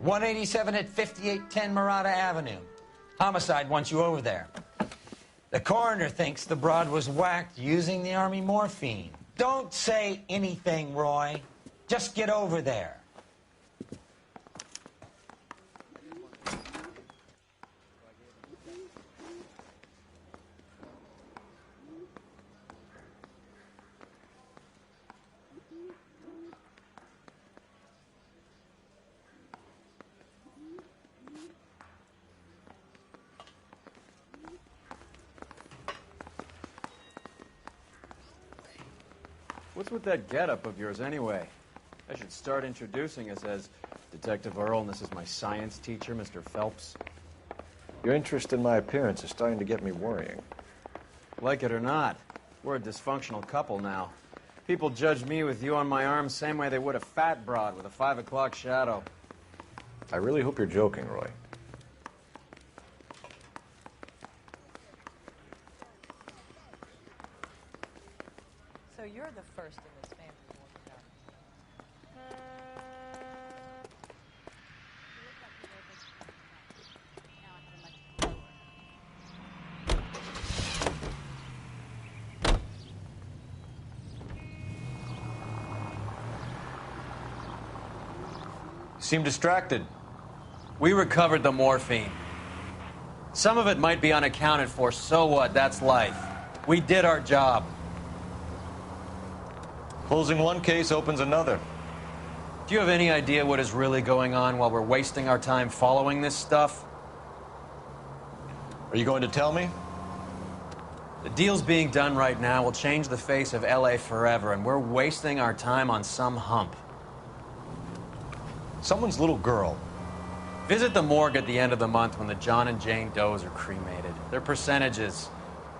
187 at 5810 Murata Avenue. Homicide wants you over there. The coroner thinks the broad was whacked using the Army morphine. Don't say anything, Roy. Just get over there. What's with that getup of yours, anyway? I should start introducing us as Detective Earl, and this is my science teacher, Mr. Phelps. Your interest in my appearance is starting to get me worrying. Like it or not, we're a dysfunctional couple now. People judge me with you on my arm same way they would a fat broad with a 5 o'clock shadow. I really hope you're joking, Roy. So you're the first in this family to walk it out. Seem distracted. We recovered the morphine. Some of it might be unaccounted for, so what? That's life. We did our job. Closing one case opens another. Do you have any idea what is really going on while we're wasting our time following this stuff? Are you going to tell me? The deals being done right now will change the face of L.A. forever, and we're wasting our time on some hump. Someone's little girl. Visit the morgue at the end of the month when the John and Jane Does are cremated. Their percentages.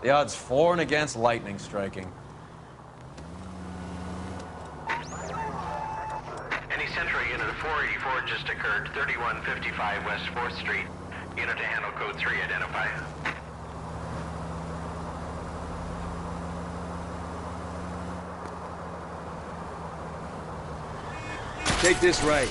The odds for and against lightning striking. Any Central Unit of 484 just occurred, 3155 West 4th Street. Unit to handle code 3, identify. Take this right.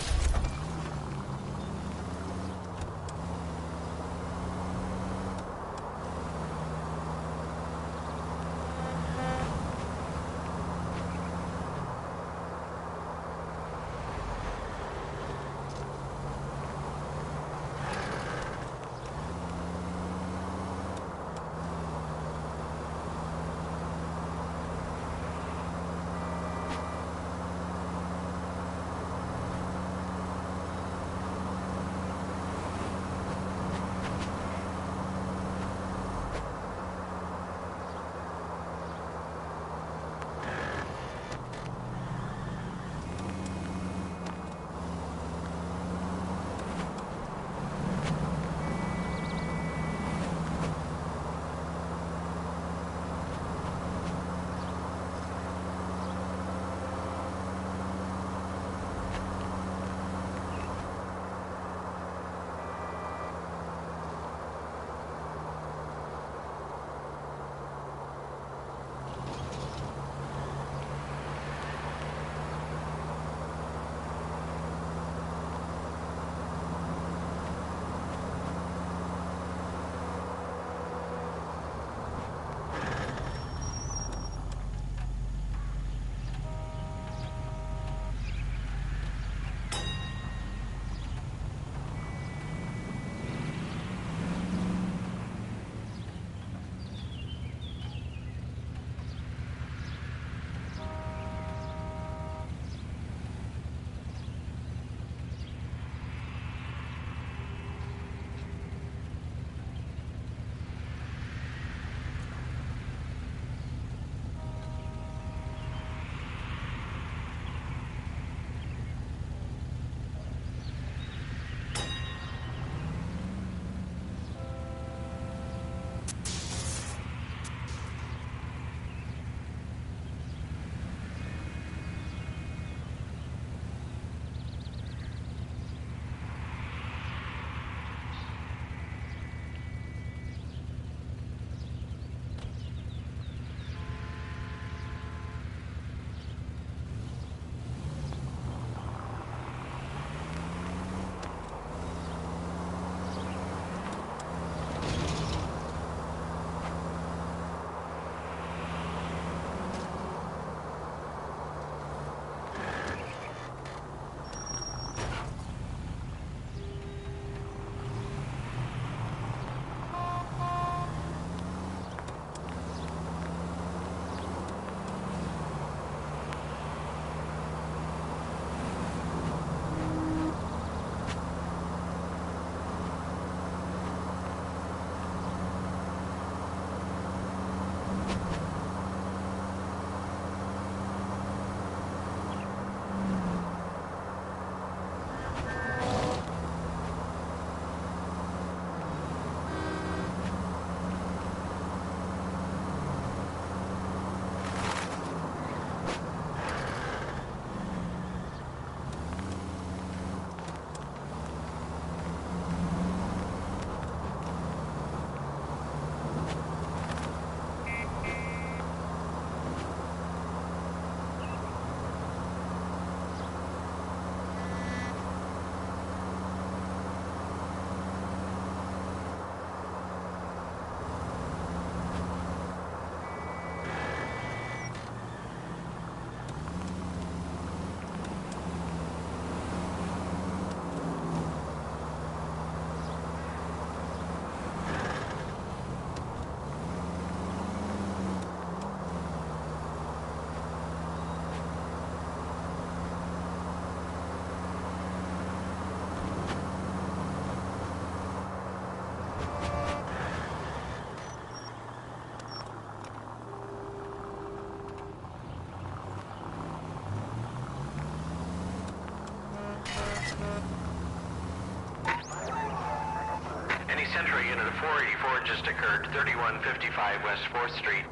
Central unit of 484 just occurred, 3155 West 4th Street.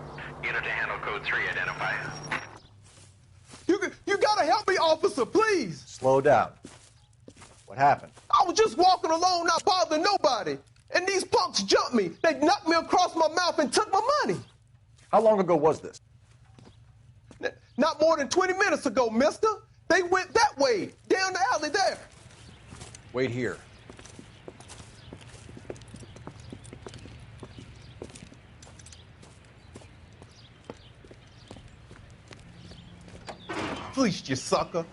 Unit to handle code 3, identify. You gotta help me, officer, please. Slow down. What happened? I was just walking along, not bothering nobody. And these punks jumped me. They knocked me across my mouth and took my money. How long ago was this? Not more than 20 minutes ago, mister. They went that way, down the alley there. Wait here. Fleeced you, sucker.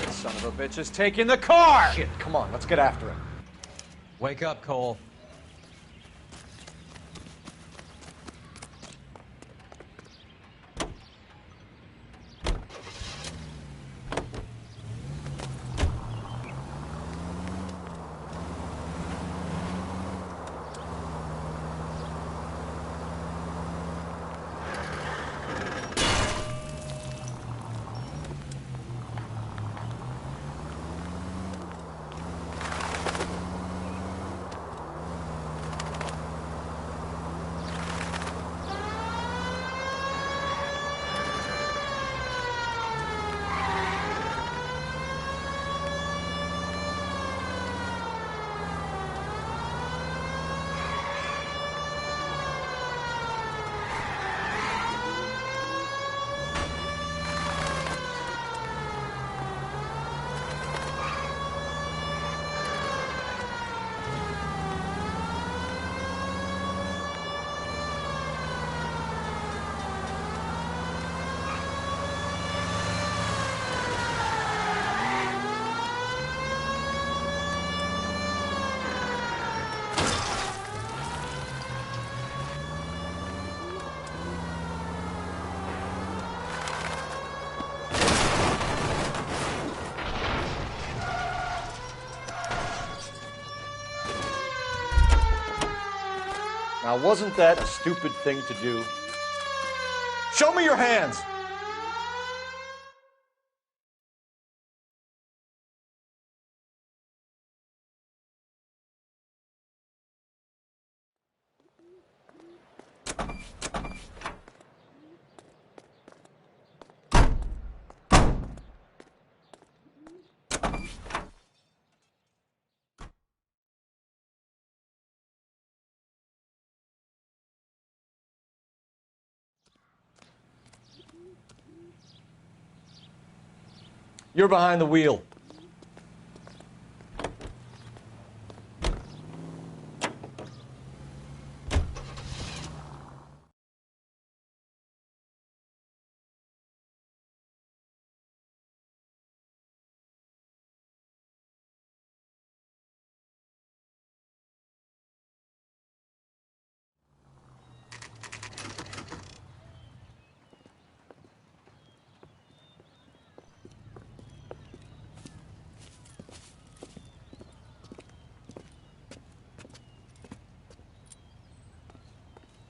Son of a bitch is taking the car! Shit, come on, let's get after him. Wake up, Cole. Now, wasn't that a stupid thing to do? Show me your hands! You're behind the wheel.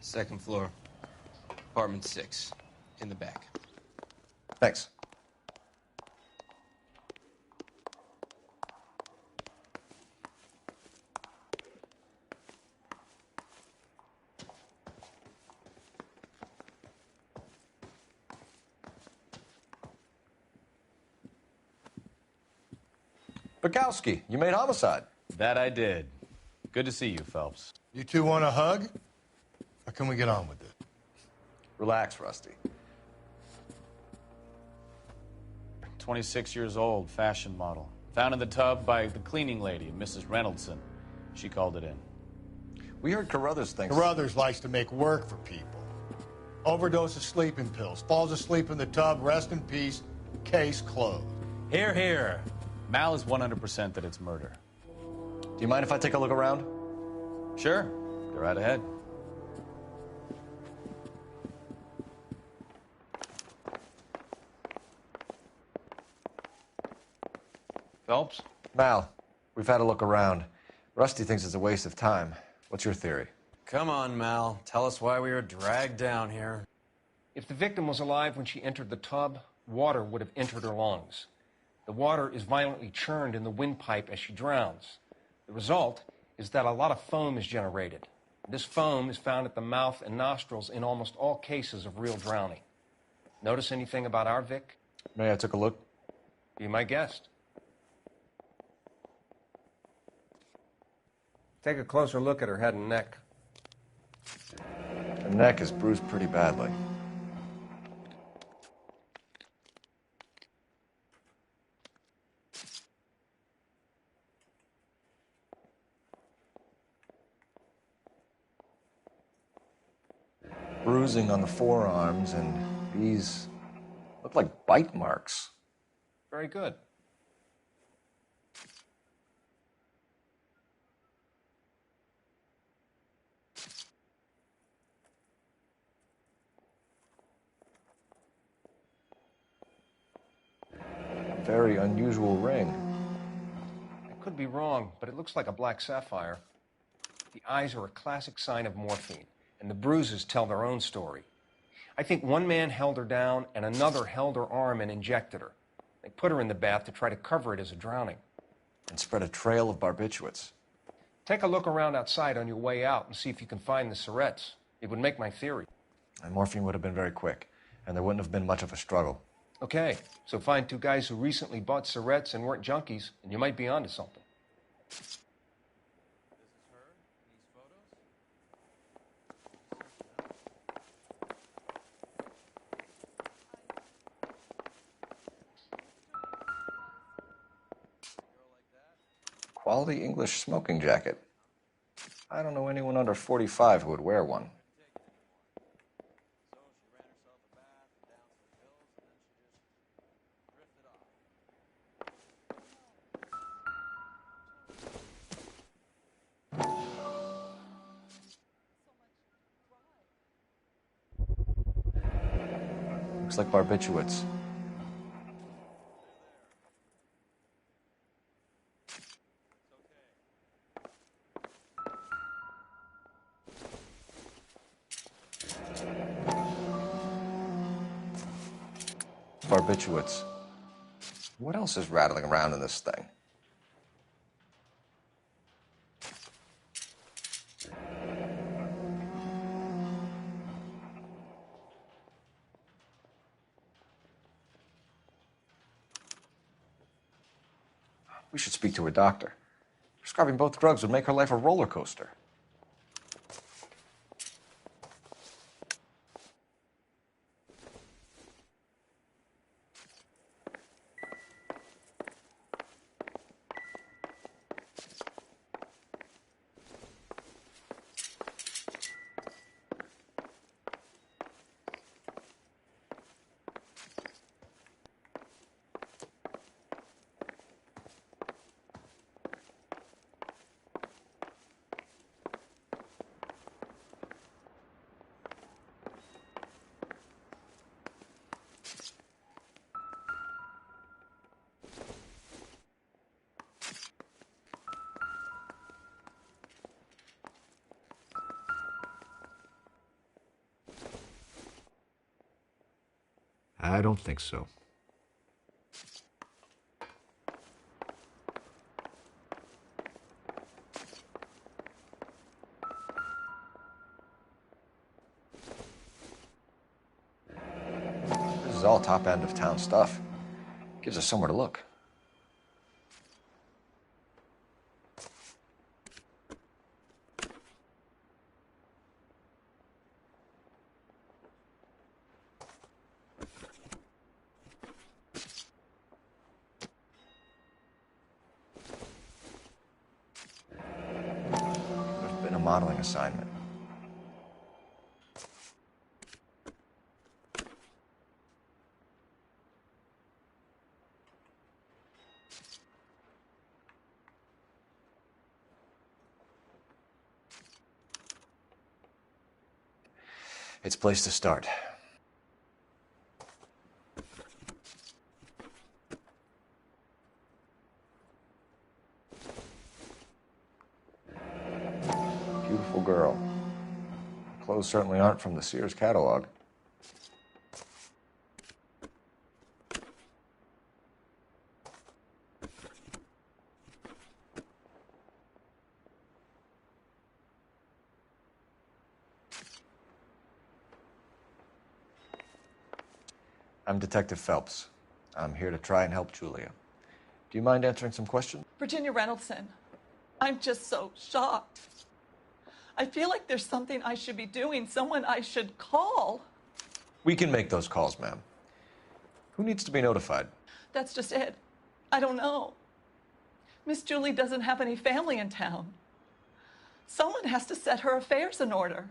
Second floor, apartment 6, in the back. Thanks. Bukowski, you made homicide. That I did. Good to see you, Phelps. You two want a hug? Or can we get on with it? Relax, Rusty. 26 years old, fashion model. Found in the tub by the cleaning lady, Mrs. Reynoldson. She called it in. We heard Carruthers thinks... Carruthers likes to make work for people. Overdose of sleeping pills. Falls asleep in the tub. Rest in peace. Case closed. Here, here. Mal is 100% that it's murder. Do you mind if I take a look around? Sure. Go right ahead. Phelps? Mal, we've had a look around. Rusty thinks it's a waste of time. What's your theory? Come on, Mal. Tell us why we were dragged down here. If the victim was alive when she entered the tub, water would have entered her lungs. The water is violently churned in the windpipe as she drowns. The result is that a lot of foam is generated. This foam is found at the mouth and nostrils in almost all cases of real drowning. Notice anything about our Vic? May I took a look? Be my guest. Take a closer look at her head and neck. Her neck is bruised pretty badly. Bruising on the forearms, and these look like bite marks. Very good. Very unusual ring. I could be wrong, but it looks like a black sapphire. The eyes are a classic sign of morphine, and the bruises tell their own story. I think one man held her down and another held her arm and injected her. They put her in the bath to try to cover it as a drowning. And spread a trail of barbiturates. Take a look around outside on your way out and see if you can find the syrettes. It would make my theory. And morphine would have been very quick, and there wouldn't have been much of a struggle. Okay, so find two guys who recently bought syrettes and weren't junkies, and you might be onto something. Quality English smoking jacket. I don't know anyone under 45 who would wear one. Looks like barbiturates. Barbiturates. What else is rattling around in this thing? We should speak to her doctor. Prescribing both drugs would make her life a roller coaster. I don't think so. This is all top end of town stuff. Gives us somewhere to look. There's been a modeling assignment. It's a place to start. Beautiful girl. Clothes certainly aren't from the Sears catalog. I'm Detective Phelps. I'm here to try and help Julia. Do you mind answering some questions? Virginia Reynoldson, I'm just so shocked. I feel like there's something I should be doing, someone I should call. We can make those calls, ma'am. Who needs to be notified? That's just it. I don't know. Miss Julie doesn't have any family in town. Someone has to set her affairs in order.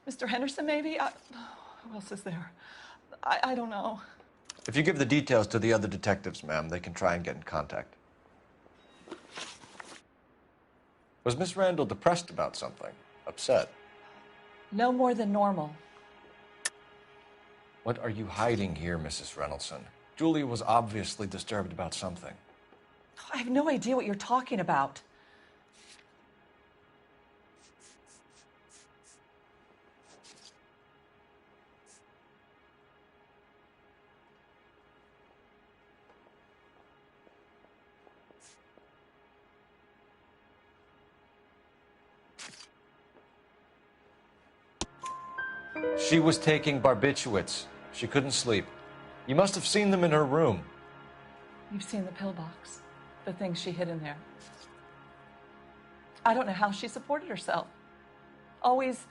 Mr. Henderson, maybe? Who else is there? I don't know. If you give the details to the other detectives, ma'am, they can try and get in contact. Was Miss Randall depressed about something? Upset? No more than normal. What are you hiding here, Mrs. Reynoldson? Julia was obviously disturbed about something. I have no idea what you're talking about. She was taking barbiturates. She couldn't sleep. You must have seen them in her room. You've seen the pillbox, the things she hid in there. I don't know how she supported herself. Always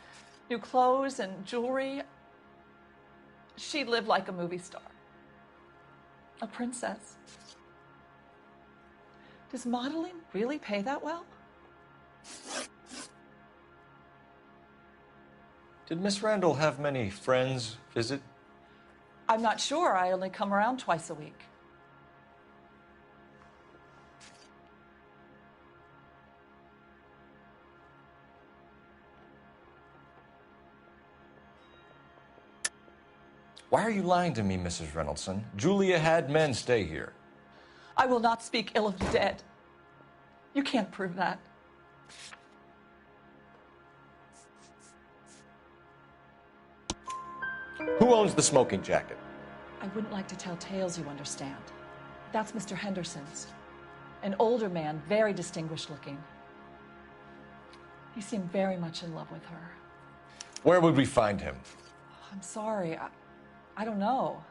new clothes and jewelry. She lived like a movie star. A princess. Does modeling really pay that well? Did Miss Randall have many friends visit? I'm not sure. I only come around twice a week. Why are you lying to me, Mrs. Reynoldson? Julia had men stay here. I will not speak ill of the dead. You can't prove that. Who owns the smoking jacket? I wouldn't like to tell tales, you understand. That's Mr. Henderson's. An older man, very distinguished looking. He seemed very much in love with her. Where would we find him? I'm sorry. I don't know.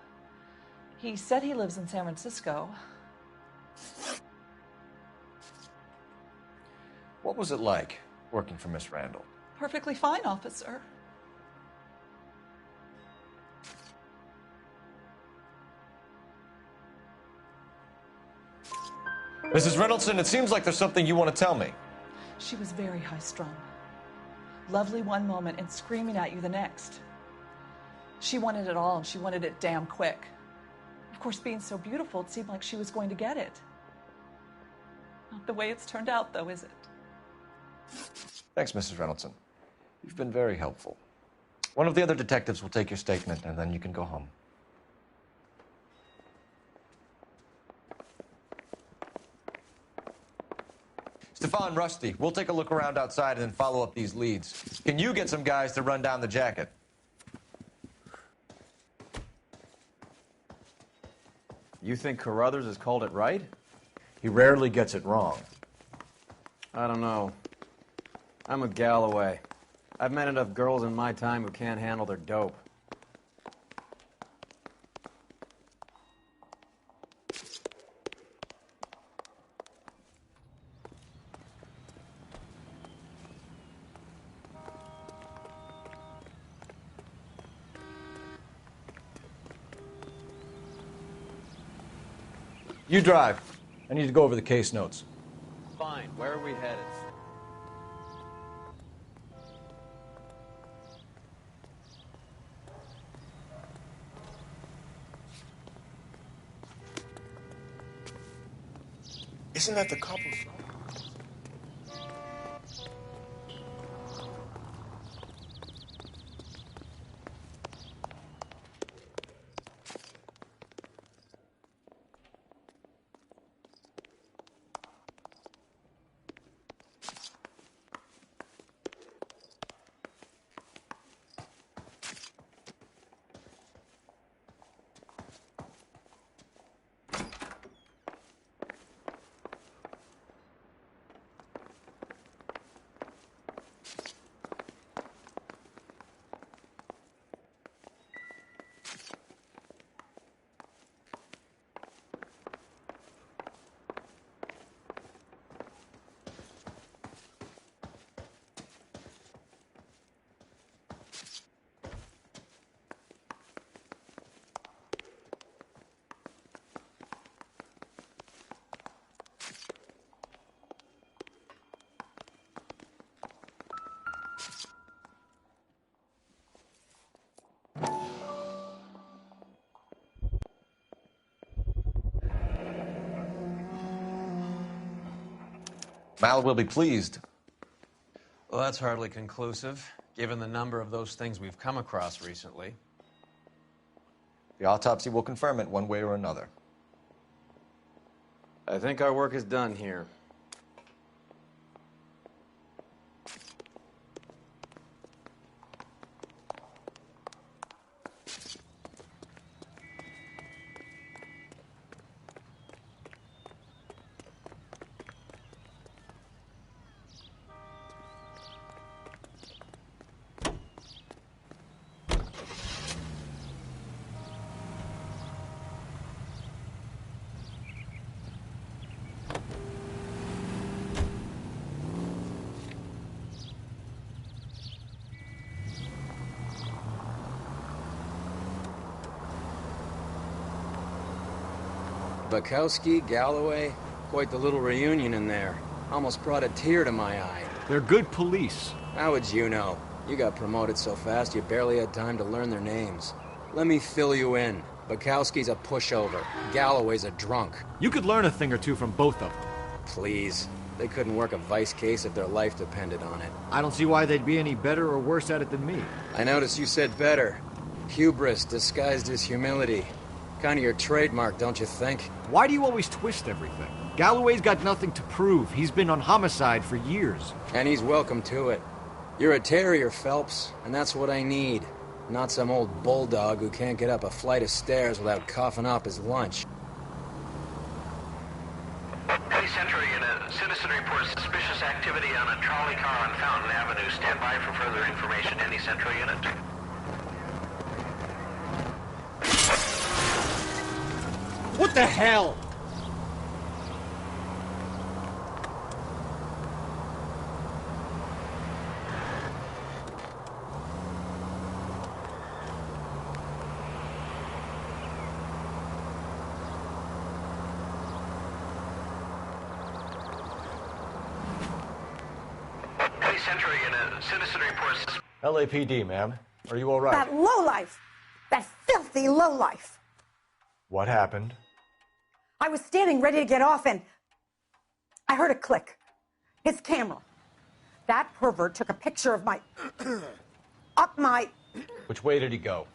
He said he lives in San Francisco. What was it like working for Miss Randall? Perfectly fine, officer. Mrs. Reynoldson, it seems like there's something you want to tell me. She was very high-strung. Lovely one moment and screaming at you the next. She wanted it all, and she wanted it damn quick. Of course, being so beautiful, it seemed like she was going to get it. Not the way it's turned out, though, is it? Thanks, Mrs. Reynoldson. You've been very helpful. One of the other detectives will take your statement, and then you can go home. Stefan, Rusty, we'll take a look around outside and then follow up these leads. Can you get some guys to run down the jacket? You think Carruthers has called it right? He rarely gets it wrong. I don't know. I'm with Galloway. I've met enough girls in my time who can't handle their dope. You drive. I need to go over the case notes. Fine. Where are we headed? Isn't that the couple? Mal will be pleased. Well, that's hardly conclusive, given the number of those things we've come across recently. The autopsy will confirm it one way or another. I think our work is done here. Bukowski, Galloway, quite the little reunion in there. Almost brought a tear to my eye. They're good police. How would you know? You got promoted so fast you barely had time to learn their names. Let me fill you in. Bukowski's a pushover. Galloway's a drunk. You could learn a thing or two from both of them. Please. They couldn't work a vice case if their life depended on it. I don't see why they'd be any better or worse at it than me. I noticed you said better. Hubris disguised as humility. Kind of your trademark, don't you think? Why do you always twist everything? Galloway's got nothing to prove. He's been on homicide for years. And he's welcome to it. You're a terrier, Phelps, and that's what I need. Not some old bulldog who can't get up a flight of stairs without coughing up his lunch. Hey, Central Unit. Citizen reports suspicious activity on a trolley car on Fountain Avenue. Stand by for further information. Any Central Unit? What the hell? Hey, Central Unit. Citizen reports... LAPD, ma'am. Are you all right? That lowlife! That filthy lowlife! What happened? I was standing ready to get off and I heard a click. His camera. That pervert took a picture of my... up my... Which way did he go?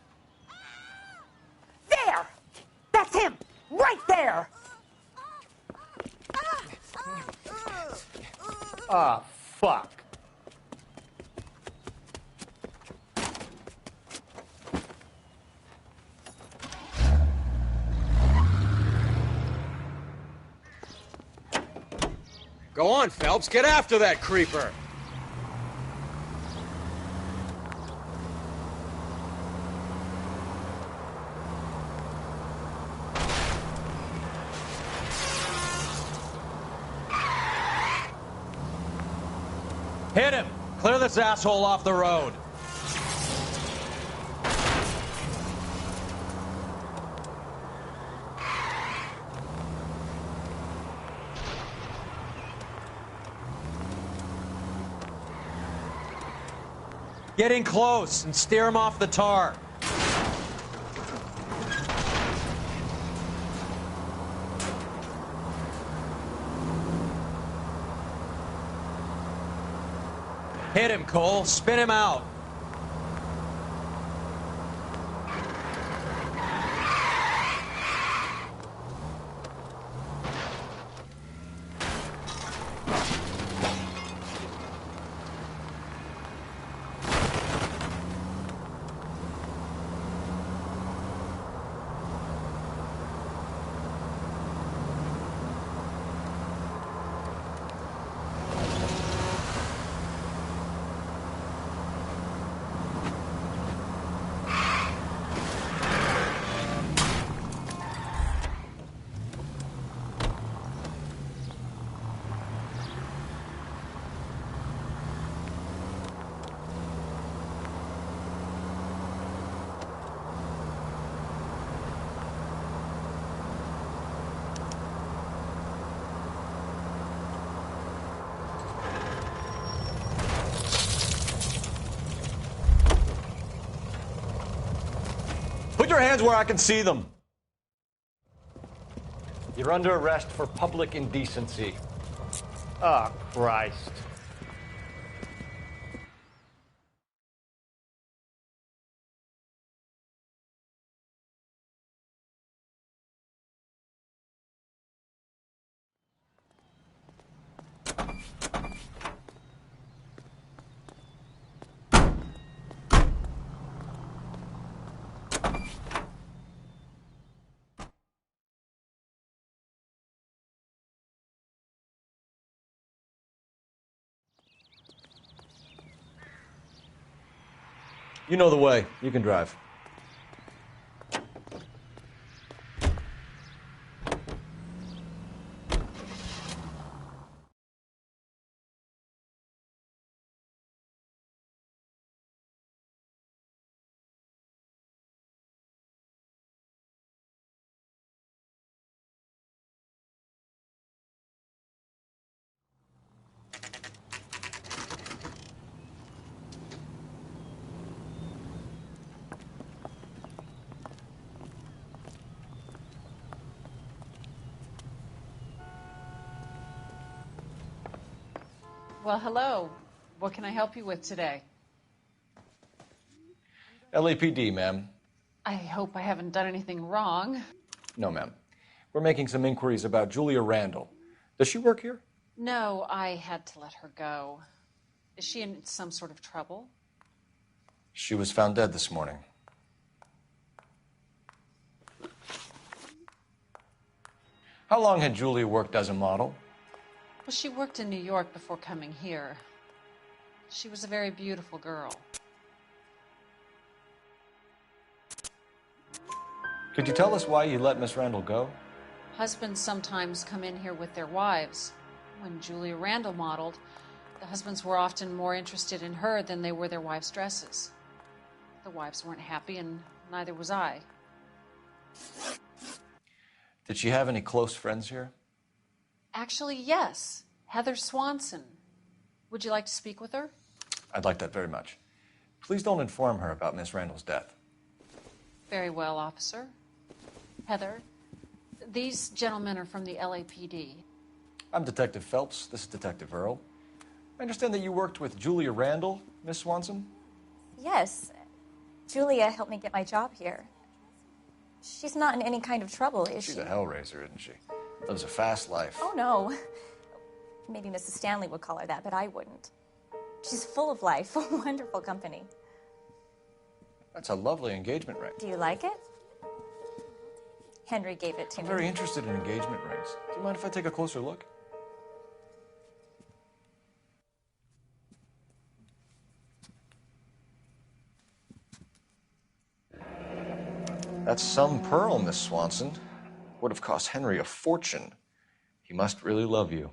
There! That's him! Right there! Ah, fuck. Go on, Phelps, get after that creeper! Hit him! Clear this asshole off the road! Get in close and steer him off the tar. Hit him, Cole. Spin him out. Put your hands where I can see them. You're under arrest for public indecency. Oh, Christ. You know the way. You can drive. Well, hello. What can I help you with today? LAPD, ma'am. I hope I haven't done anything wrong. No, ma'am. We're making some inquiries about Julia Randall. Does she work here? No, I had to let her go. Is she in some sort of trouble? She was found dead this morning. How long had Julia worked as a model? Well, she worked in New York before coming here. She was a very beautiful girl. Could you tell us why you let Miss Randall go? Husbands sometimes come in here with their wives. When Julia Randall modeled, the husbands were often more interested in her than they were their wives' dresses. The wives weren't happy, and neither was I. Did she have any close friends here? Actually, yes. Heather Swanson. Would you like to speak with her? I'd like that very much. Please don't inform her about Miss Randall's death. Very well, officer. Heather, these gentlemen are from the LAPD. I'm Detective Phelps. This is Detective Earl. I understand that you worked with Julia Randall, Miss Swanson? Yes. Julia helped me get my job here. She's not in any kind of trouble, is she? She's a hellraiser, isn't she? Lives a fast life. Oh, no. Maybe Mrs. Stanley would call her that, but I wouldn't. She's full of life, wonderful company. That's a lovely engagement ring. Do you like it? Henry gave it to I'm me. very interested in engagement rings. Do you mind if I take a closer look? That's some pearl, Miss Swanson. Would have cost Henry a fortune. He must really love you.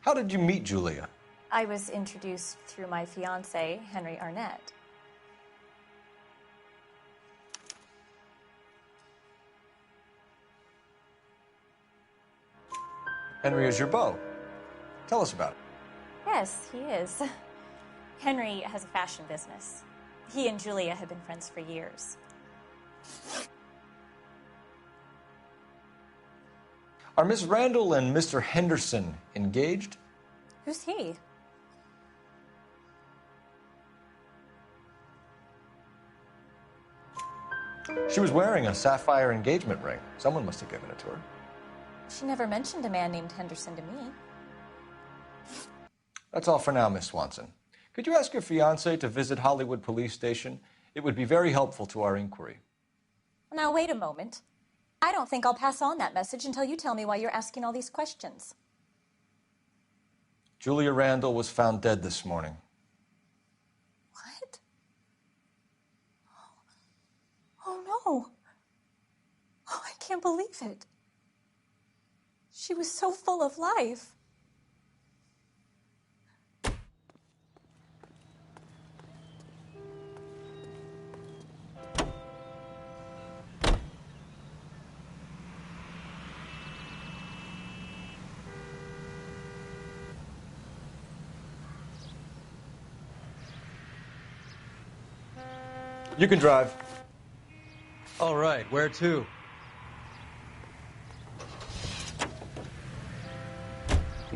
How did you meet Julia? I was introduced through my fiancé, Henry Arnett. Henry is your beau. Tell us about it. Yes, he is. Henry has a fashion business. He and Julia have been friends for years. Are Miss Randall and Mr. Henderson engaged? Who's he? She was wearing a sapphire engagement ring. Someone must have given it to her. She never mentioned a man named Henderson to me. That's all for now, Miss Swanson. Could you ask your fiancé to visit Hollywood Police Station? It would be very helpful to our inquiry. Now, wait a moment. I don't think I'll pass on that message until you tell me why you're asking all these questions. Julia Randall was found dead this morning. What? Oh, no. Oh, I can't believe it. She was so full of life. You can drive. All right, where to?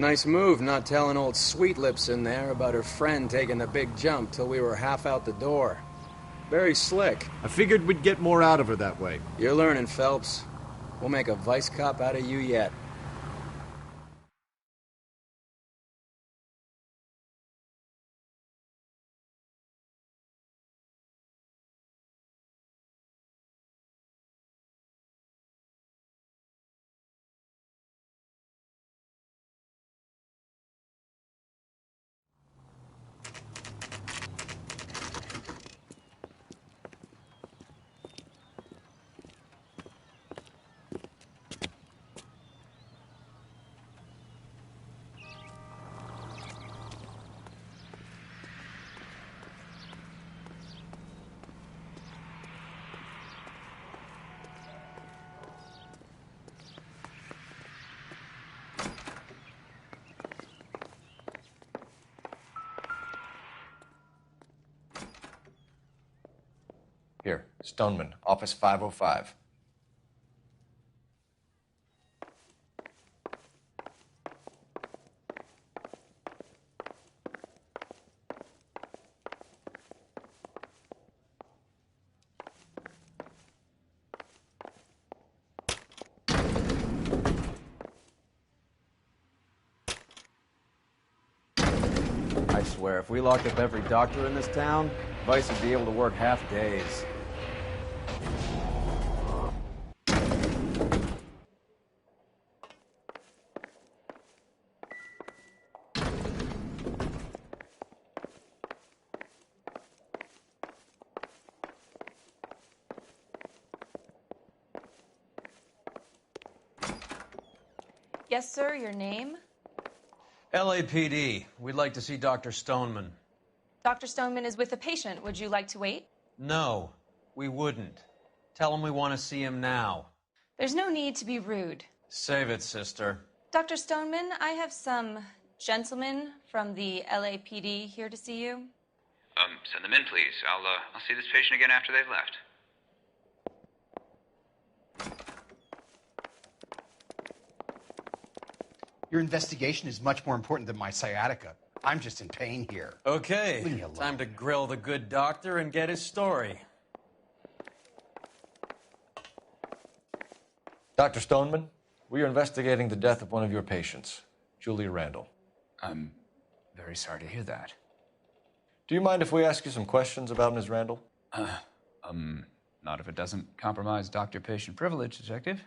Nice move not telling old Sweet Lips in there about her friend taking the big jump till we were half out the door. Very slick. I figured we'd get more out of her that way. You're learning, Phelps. We'll make a vice cop out of you yet. Here, Stoneman, office 505. I swear, if we locked up every doctor in this town, Vice would be able to work half days. Yes, sir, your name? LAPD. We'd like to see Dr. Stoneman. Dr. Stoneman is with a patient. Would you like to wait? No, we wouldn't. Tell him we want to see him now. There's no need to be rude. Save it, sister. Dr. Stoneman, I have some gentlemen from the LAPD here to see you. Send them in, please. I'll see this patient again after they've left. Your investigation is much more important than my sciatica. I'm just in pain here. Okay, Leave me alone. time to grill the good doctor and get his story. Dr. Stoneman, we are investigating the death of one of your patients, Julia Randall. I'm very sorry to hear that. Do you mind if we ask you some questions about Ms. Randall? Not if it doesn't compromise doctor-patient privilege, Detective.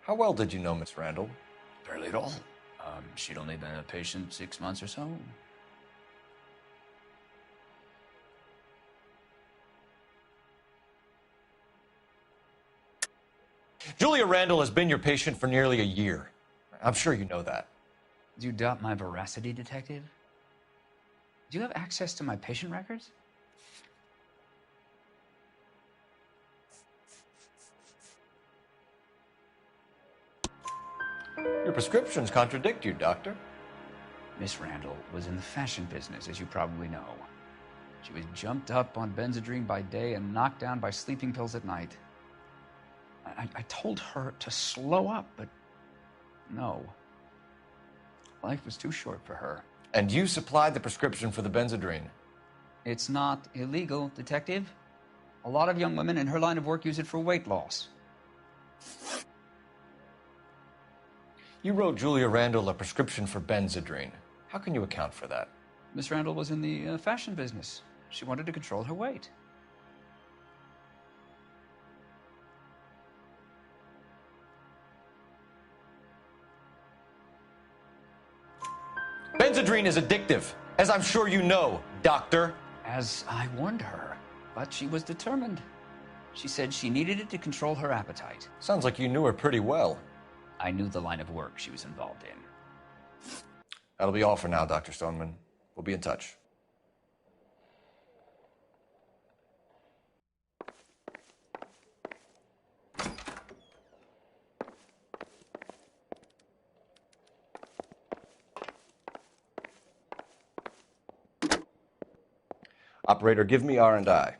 How well did you know Miss Randall? Barely at all. She'd only been a patient 6 months or so. Julia Randall has been your patient for nearly a year. I'm sure you know that. Do you doubt my veracity, Detective? Do you have access to my patient records? Your prescriptions contradict you, Doctor. Miss Randall was in the fashion business, as you probably know. She was jumped up on Benzedrine by day and knocked down by sleeping pills at night. I told her to slow up, but no. Life was too short for her. And you supplied the prescription for the Benzedrine? It's not illegal, Detective. A lot of young women in her line of work use it for weight loss. You wrote Julia Randall a prescription for Benzedrine. How can you account for that? Miss Randall was in the fashion business. She wanted to control her weight. Benzedrine is addictive, as I'm sure you know, Doctor. As I warned her, but she was determined. She said she needed it to control her appetite. Sounds like you knew her pretty well. I knew the line of work she was involved in. That'll be all for now, Dr. Stoneman. We'll be in touch. Operator, give me R&I.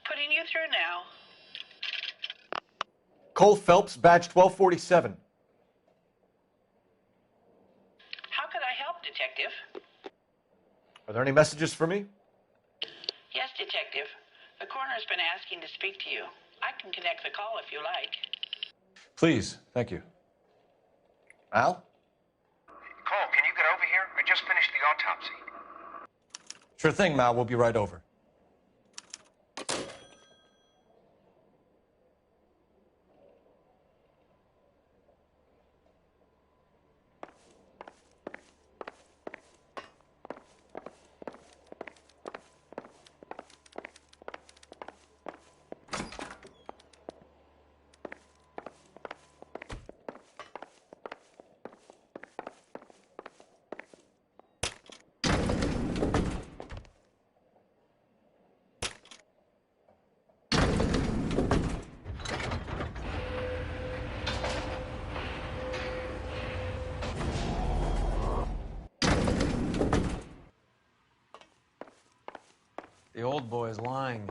Putting you through now. Cole Phelps, badge 1247. How can I help, Detective? Are there any messages for me? Yes, Detective. The coroner's been asking to speak to you. I can connect the call if you like. Please, thank you. Al? Cole, can you get over here? I just finished the autopsy. Sure thing, Mal. We'll be right over. The old boy's lying.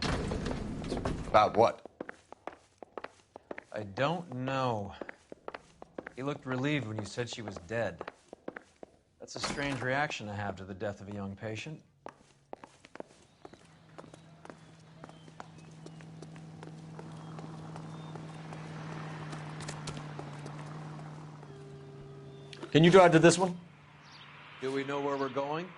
About what? I don't know. He looked relieved when you said she was dead. That's a strange reaction to have to the death of a young patient. Can you drive to this one? Do we know where we're going?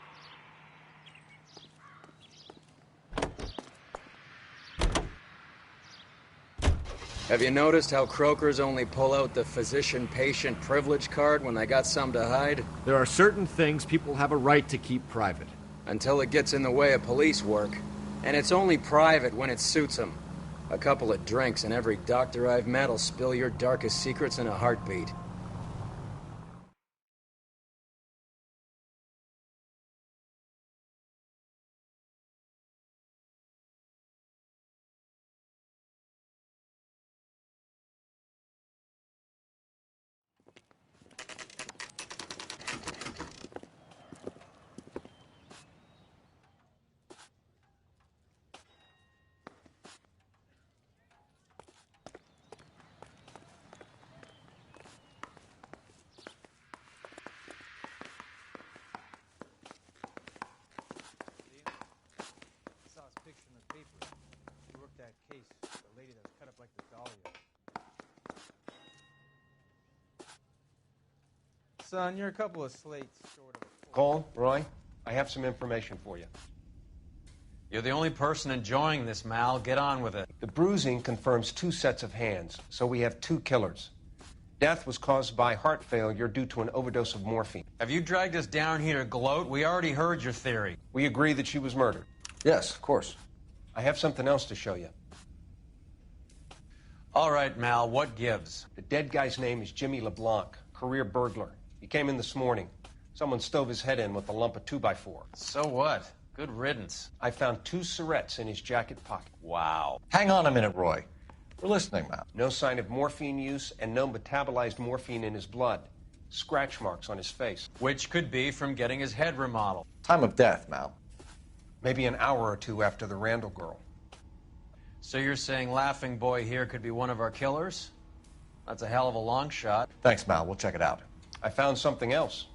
Have you noticed how croakers only pull out the physician-patient privilege card when they got something to hide? There are certain things people have a right to keep private. Until it gets in the way of police work. And it's only private when it suits them. A couple of drinks and every doctor I've met will spill your darkest secrets in a heartbeat. Son, you're a couple of slates short of a... Cole, Roy, I have some information for you. You're the only person enjoying this, Mal. Get on with it. The bruising confirms 2 sets of hands, so we have 2 killers. Death was caused by heart failure due to an overdose of morphine. Have you dragged us down here to gloat? We already heard your theory. We agree that she was murdered. Yes, of course. I have something else to show you. All right, Mal, what gives? The dead guy's name is Jimmy LeBlanc, career burglar. He came in this morning. Someone stove his head in with a lump of 2x4. So what? Good riddance. I found 2 syrettes in his jacket pocket. Wow. Hang on a minute, Roy. We're listening, Mal. No sign of morphine use and no metabolized morphine in his blood. Scratch marks on his face. Which could be from getting his head remodeled. Time of death, Mal. Maybe an hour or 2 after the Randall girl. So you're saying Laughing Boy here could be one of our killers? That's a hell of a long shot. Thanks, Mal. We'll check it out. I found something else.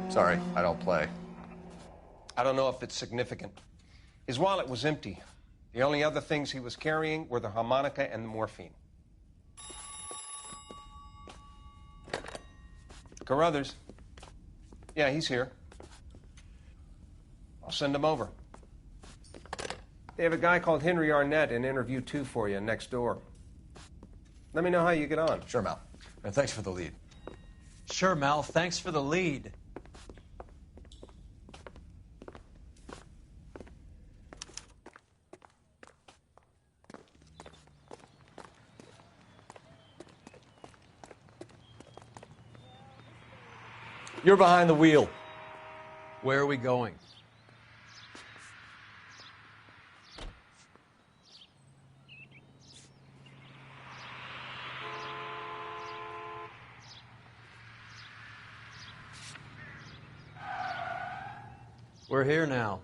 Sorry, I don't play. I don't know if it's significant. His wallet was empty. The only other things he was carrying were the harmonica and the morphine. Carruthers. Yeah, he's here. I'll send him over. They have a guy called Henry Arnett in interview 2 for you next door. Let me know how you get on. Sure, Mal. And thanks for the lead. Sure, Mal. Thanks for the lead. You're behind the wheel. Where are we going? We're here now.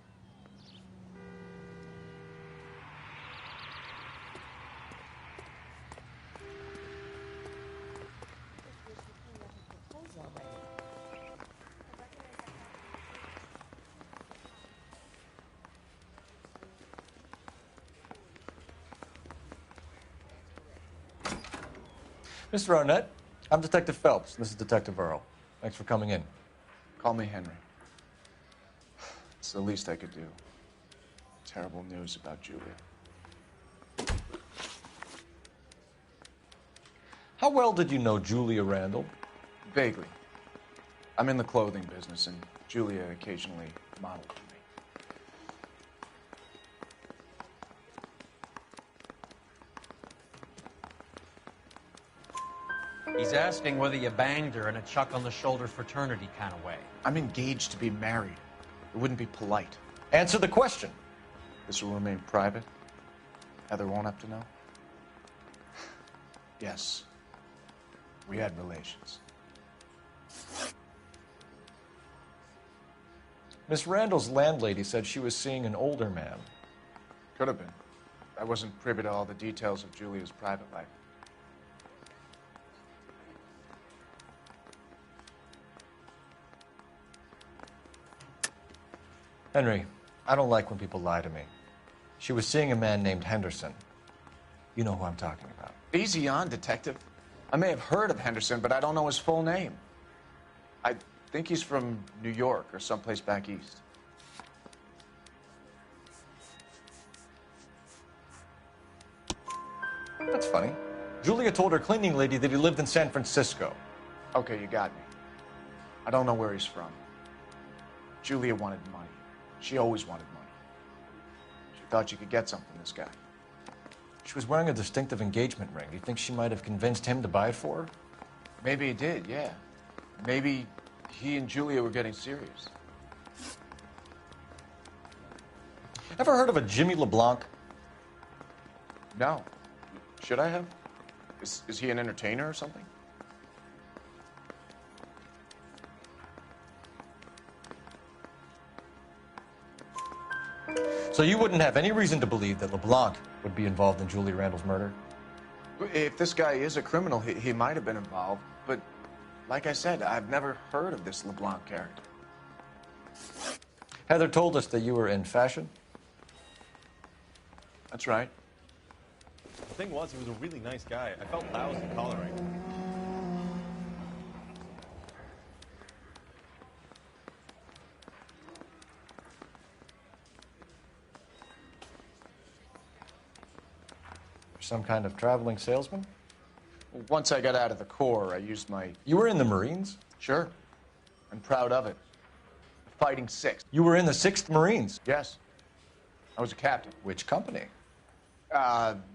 Mr. Arnett, I'm Detective Phelps. This is Detective Earl. Thanks for coming in. Call me Henry. It's the least I could do. Terrible news about Julia. How well did you know Julia Randall? Vaguely. I'm in the clothing business, and Julia occasionally modeled for me. He's asking whether you banged her in a chuck-on-the-shoulder fraternity kind of way. I'm engaged to be married. It wouldn't be polite. Answer the question. This will remain private? Heather won't have to know? Yes. We had relations. Miss Randall's landlady said she was seeing an older man. Could have been. I wasn't privy to all the details of Julia's private life. Henry, I don't like when people lie to me. She was seeing a man named Henderson. You know who I'm talking about. Easy on, Detective. I may have heard of Henderson, but I don't know his full name. I think he's from New York or someplace back east. That's funny. Julia told her cleaning lady that he lived in San Francisco. Okay, you got me. I don't know where he's from. Julia wanted money. She always wanted money. She thought she could get something from this guy. She was wearing a distinctive engagement ring. You think she might have convinced him to buy it for her? Maybe he did, yeah. Maybe he and Julia were getting serious. Ever heard of a Jimmy LeBlanc? No. Should I have? Is he an entertainer or something? So you wouldn't have any reason to believe that LeBlanc would be involved in Julia Randall's murder? If this guy is a criminal, he might have been involved. But like I said, I've never heard of this LeBlanc character. Heather told us that you were in fashion. That's right. The thing was, he was a really nice guy. I felt lousy collaring him. Some kind of traveling salesman? Once I got out of the Corps, I used my... You were in the Marines? Sure. I'm proud of it. Fighting 6th. You were in the 6th Marines? Yes. I was a captain. Which company?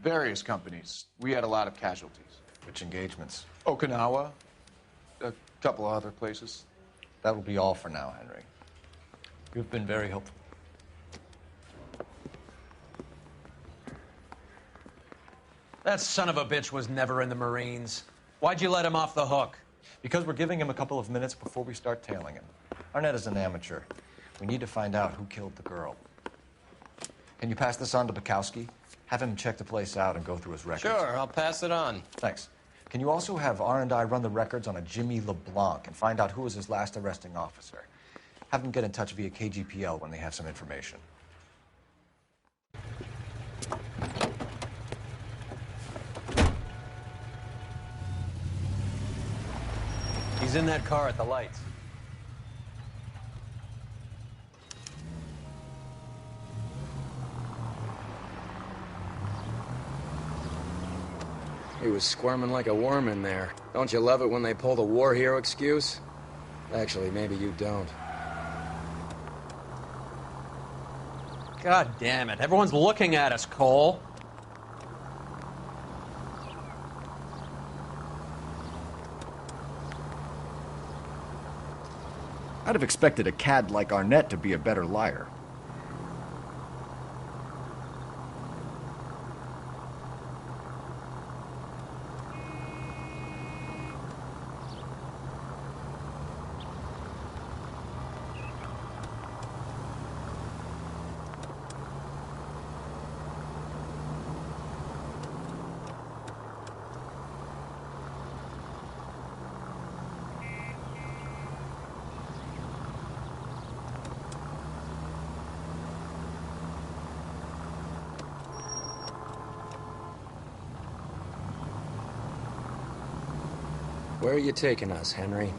Various companies. We had a lot of casualties. Which engagements? Okinawa. A couple of other places. That will be all for now, Henry. You've been very helpful. That son of a bitch was never in the Marines. Why'd you let him off the hook? Because we're giving him a couple of minutes before we start tailing him. Arnett is an amateur. We need to find out who killed the girl. Can you pass this on to Bukowski? Have him check the place out and go through his records. Sure, I'll pass it on. Thanks. Can you also have R&I run the records on a Jimmy LeBlanc and find out who was his last arresting officer? Have them get in touch via KGPL when they have some information. He's in that car at the lights. He was squirming like a worm in there. Don't you love it when they pull the war hero excuse? Actually, maybe you don't. God damn it. Everyone's looking at us, Cole. I'd have expected a cad like Arnett to be a better liar. Where are you taking us, Henry?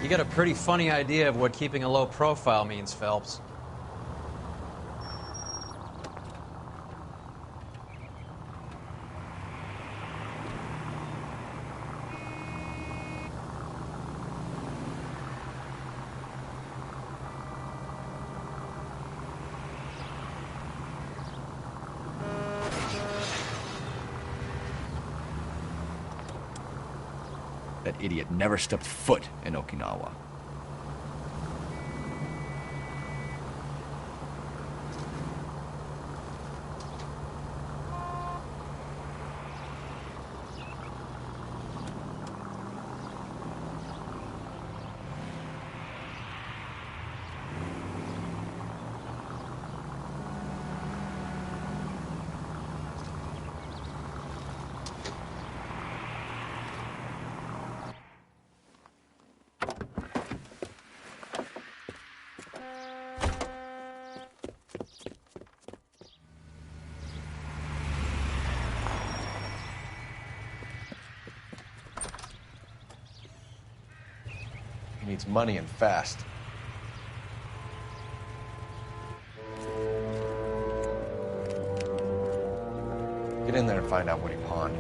You got a pretty funny idea of what keeping a low profile means, Phelps. That idiot never stepped foot in Okinawa. He needs money and fast. Get in there and find out what he pawned.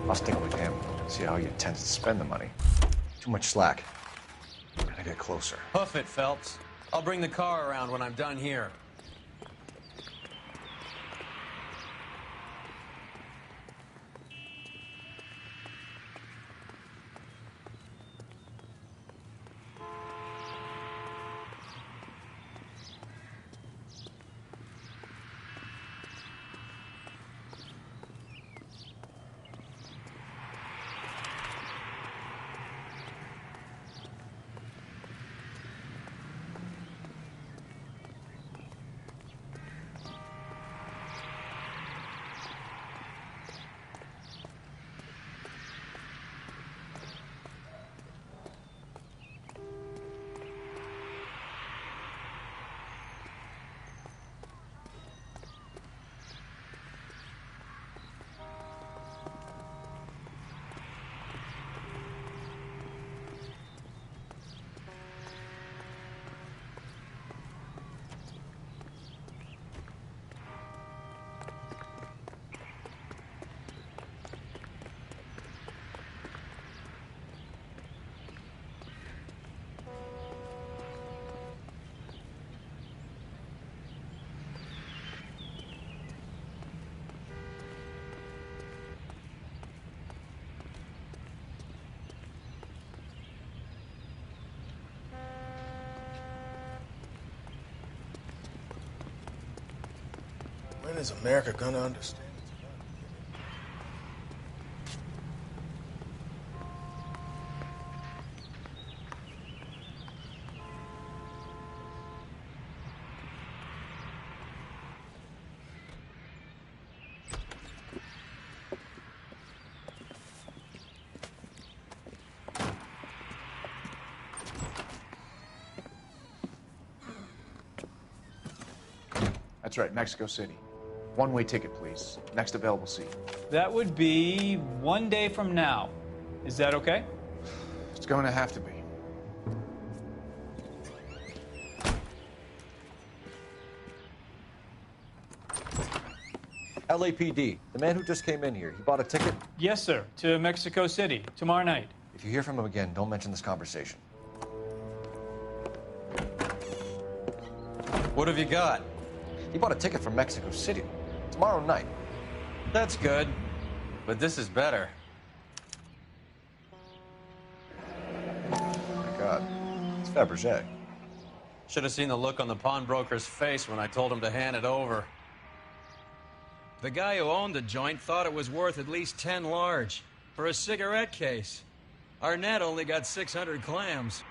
I'll stick with him, see how he intends to spend the money. Too much slack. Gotta get closer. Hoof it, Phelps. I'll bring the car around when I'm done here. When is America gonna understand? That's right, Mexico City. One-way ticket, please. Next available seat. That would be 1 day from now. Is that okay? It's going to have to be. LAPD, the man who just came in here, he bought a ticket? Yes, sir. To Mexico City tomorrow night. If you hear from him again, don't mention this conversation. What have you got? He bought a ticket for Mexico City tomorrow night. That's good, but this is better. Oh my God, it's Fabergé. Should have seen the look on the pawnbroker's face when I told him to hand it over. The guy who owned the joint thought it was worth at least 10 large for a cigarette case. Arnett only got 600 clams.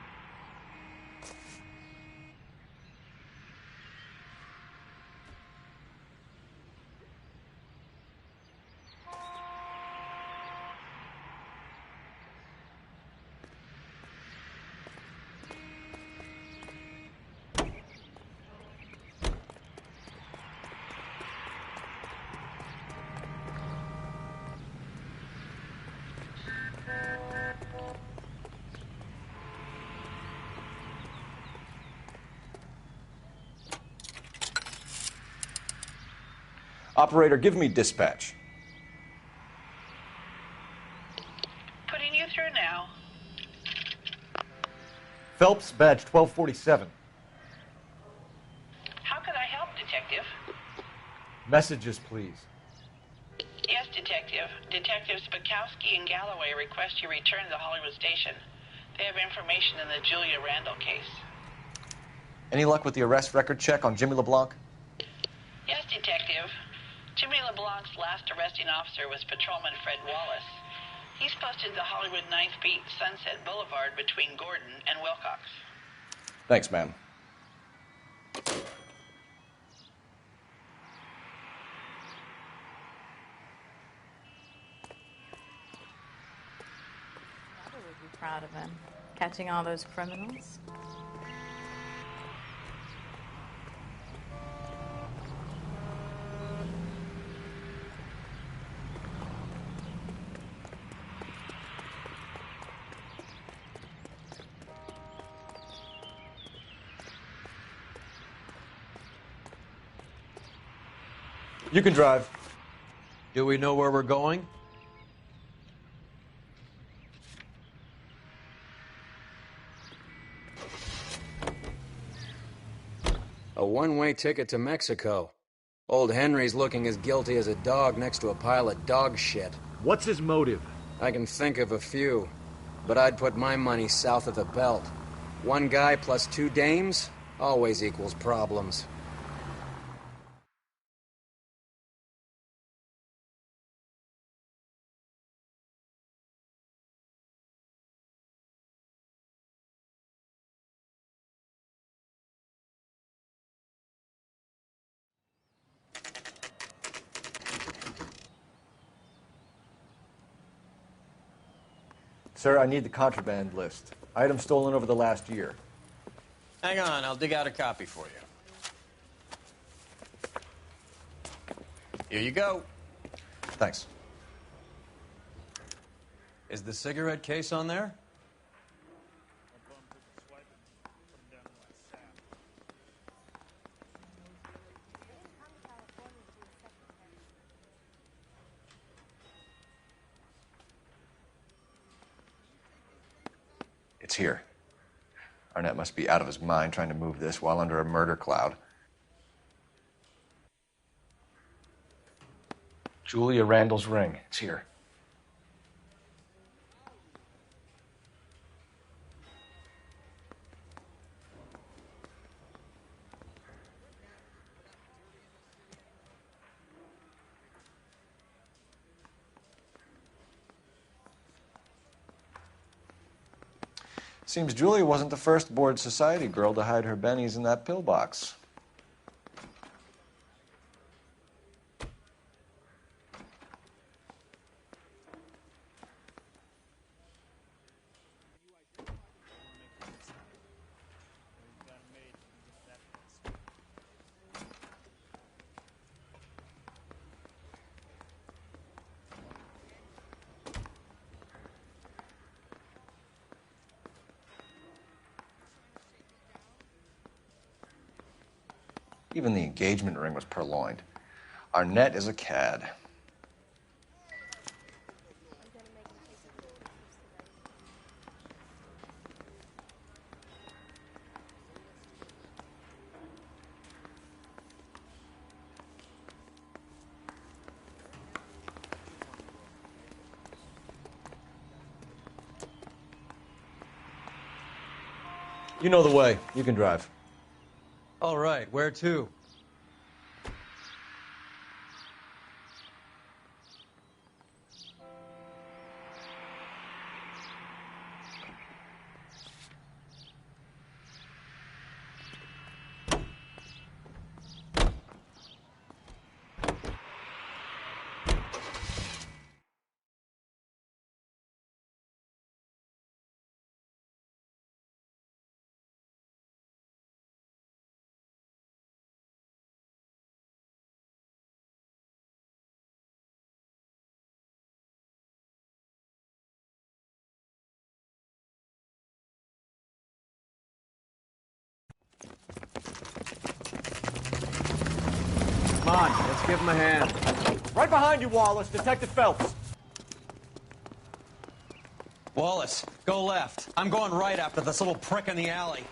Operator, give me dispatch. Putting you through now. Phelps, badge 1247. How could I help, Detective? Messages, please. Yes, Detective. Detectives Bukowski and Galloway request you return to the Hollywood station. They have information in the Julia Randall case. Any luck with the arrest record check on Jimmy LeBlanc? Yes, Detective. Jimmy LeBlanc's last arresting officer was Patrolman Fred Wallace. He's posted the Hollywood 9th Beat Sunset Boulevard between Gordon and Wilcox. Thanks, ma'am. Father would be proud of him, catching all those criminals. You can drive. Do we know where we're going? A one-way ticket to Mexico. Old Henry's looking as guilty as a dog next to a pile of dog shit. What's his motive? I can think of a few, but I'd put my money south of the belt. One guy plus 2 dames always equals problems. Sir, I need the contraband list. Items stolen over the last year. Hang on, I'll dig out a copy for you. Here you go. Thanks. Is the cigarette case on there? It's here. Arnett must be out of his mind trying to move this while under a murder cloud. Julia Randall's ring. It's here. Seems Julia wasn't the first bored society girl to hide her bennies in that pillbox. Even the engagement ring was purloined. Arnett is a cad. You know the way. You can drive. All right, where to? Come on, let's give him a hand. Right behind you, Wallace. Detective Phelps. Wallace, go left. I'm going right after this little prick in the alley.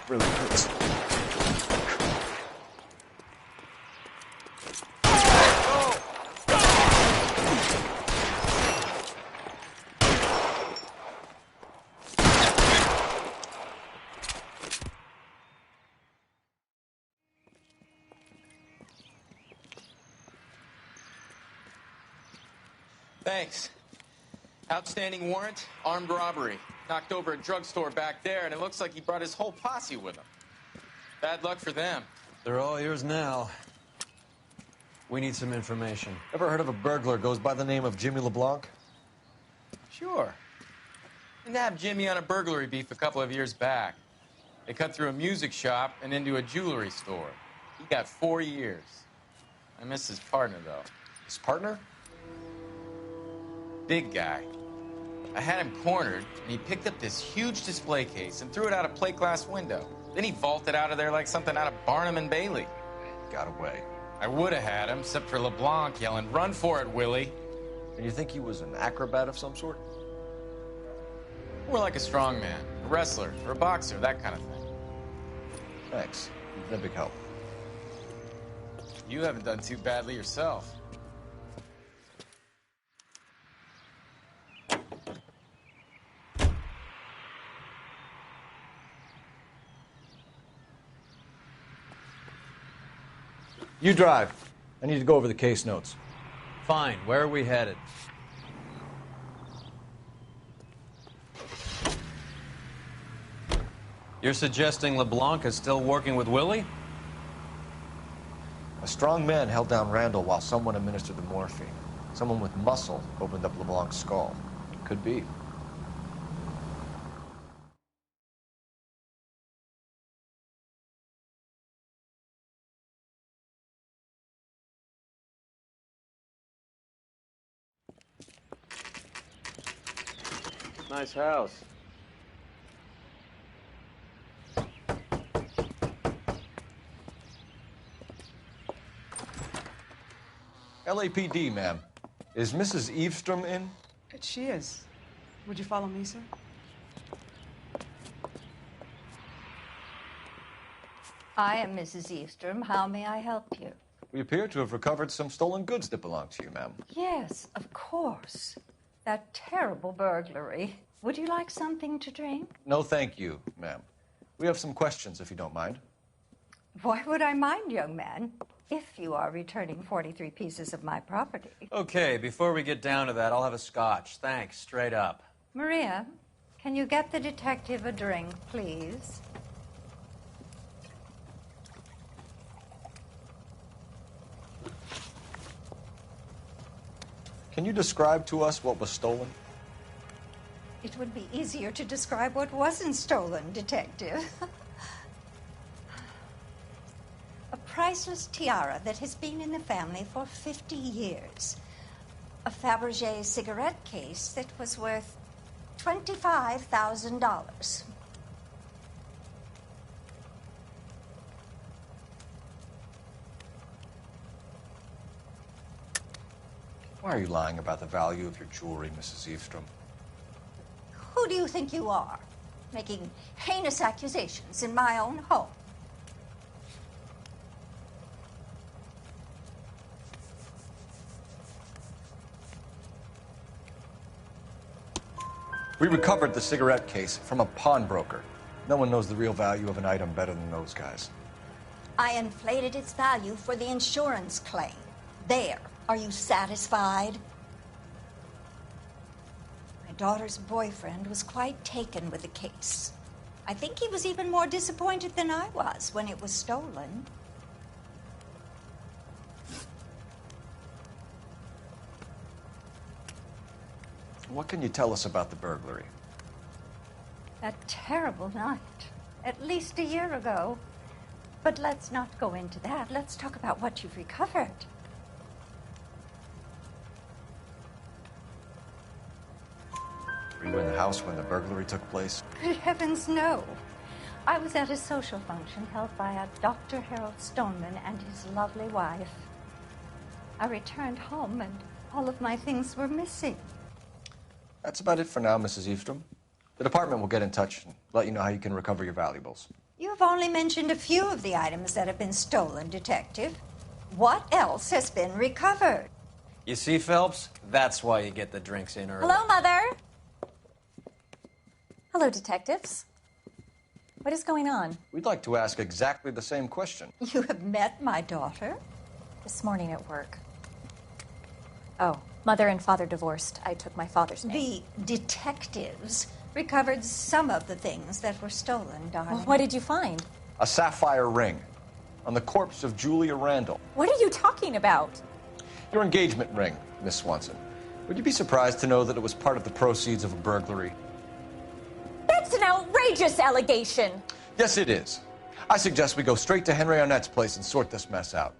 Really hurts. Thanks. Outstanding warrant, armed robbery. Knocked over a drugstore back there, and it looks like he brought his whole posse with him. Bad luck for them. They're all yours now. We need some information. Ever heard of a burglar goes by the name of Jimmy LeBlanc? Sure. We nabbed Jimmy on a burglary beef a couple of years back. They cut through a music shop and into a jewelry store. He got 4 years. I miss his partner, though. His partner? Big guy. I had him cornered, and he picked up this huge display case and threw it out a plate glass window. Then he vaulted out of there like something out of Barnum and Bailey. Got away. I would have had him, except for LeBlanc yelling, "Run for it, Willie!" And you think he was an acrobat of some sort? More like a strongman, a wrestler, or a boxer, that kind of thing. Thanks. You've been a big help. You haven't done too badly yourself. You drive. I need to go over the case notes. Fine. Where are we headed? You're suggesting LeBlanc is still working with Willie? A strong man held down Randall while someone administered the morphine. Someone with muscle opened up LeBlanc's skull. Could be. Nice house. LAPD, ma'am. Is Mrs. Eavestrom in? She is. Would you follow me, sir? I am Mrs. Eastrom. How may I help you? We appear to have recovered some stolen goods that belong to you, ma'am. Yes, of course. That terrible burglary. Would you like something to drink? No, thank you, ma'am. We have some questions, if you don't mind. Why would I mind, young man, if you are returning 43 pieces of my property? Okay, before we get down to that, I'll have a scotch. Thanks, straight up. Maria, can you get the detective a drink, please? Can you describe to us what was stolen? It would be easier to describe what wasn't stolen, Detective. A priceless tiara that has been in the family for 50 years. a Fabergé cigarette case that was worth $25,000. Why are you lying about the value of your jewelry, Mrs. Eastrom? Who do you think you are, making heinous accusations in my own home? We recovered the cigarette case from a pawnbroker. No one knows the real value of an item better than those guys. I inflated its value for the insurance claim. There. Are you satisfied? My daughter's boyfriend was quite taken with the case. I think he was even more disappointed than I was when it was stolen. What can you tell us about the burglary? That terrible night, at least a year ago. But let's not go into that. Let's talk about what you've recovered. Were you in the house when the burglary took place? Good heavens, no. I was at a social function held by a Dr. Harold Stoneman and his lovely wife. I returned home and all of my things were missing. That's about it for now, Mrs. Eastrom. The department will get in touch and let you know how you can recover your valuables. You've only mentioned a few of the items that have been stolen, Detective. What else has been recovered? You see, Phelps? That's why you get the drinks in early. Hello, Mother. Hello, detectives. What is going on? We'd like to ask exactly the same question. You have met my daughter? This morning at work. Oh, mother and father divorced. I took my father's name. The detectives recovered some of the things that were stolen, darling. Well, what did you find? A sapphire ring on the corpse of Julia Randall. What are you talking about? Your engagement ring, Miss Swanson. Would you be surprised to know that it was part of the proceeds of a burglary? That's an outrageous allegation. Yes, it is. I suggest we go straight to Henry Arnett's place and sort this mess out.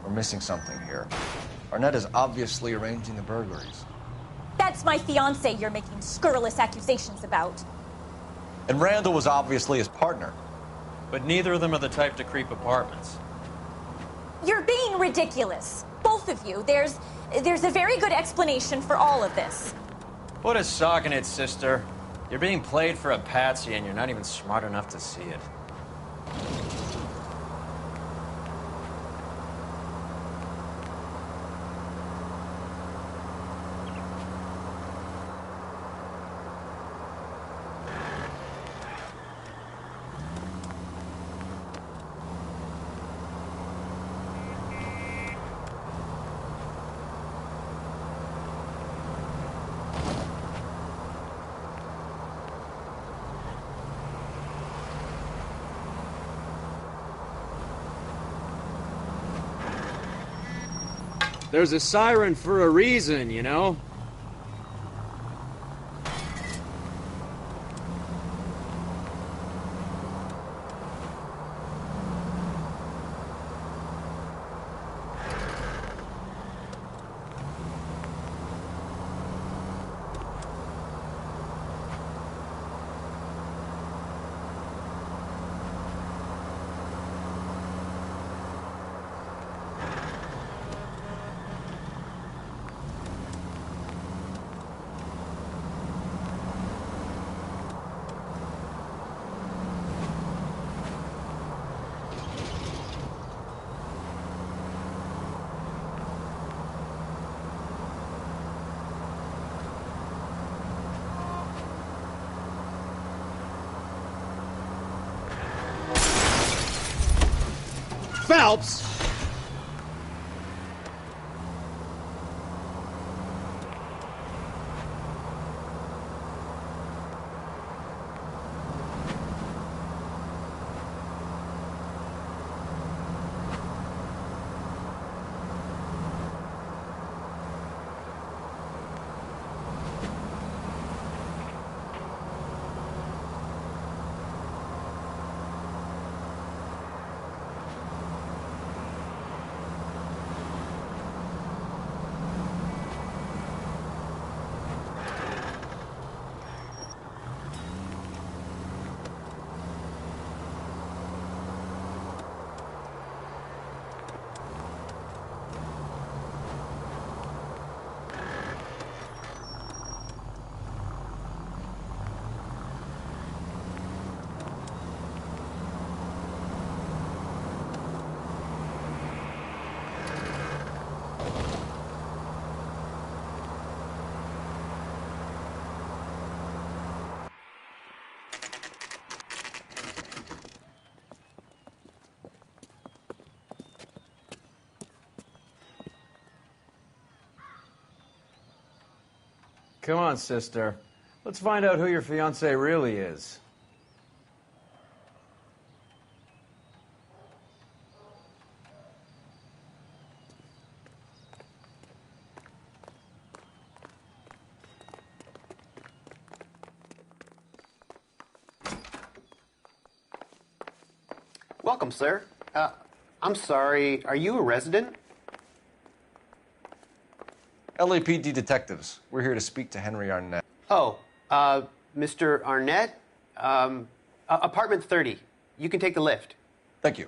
We're missing something here. Arnett is obviously arranging the burglaries. That's my fiancé you're making scurrilous accusations about. And Randall was obviously his partner. But neither of them are the type to creep apartments. You're being ridiculous. Both of you. There's a very good explanation for all of this. Put a sock in it, sister. You're being played for a patsy and you're not even smart enough to see it. There's a siren for a reason, you know? Phelps! Come on, sister. Let's find out who your fiancé really is. Welcome, sir. I'm sorry, are you a resident? LAPD detectives. We're here to speak to Henry Arnett. Oh, Mr. Arnett? Apartment 30. You can take the lift. Thank you.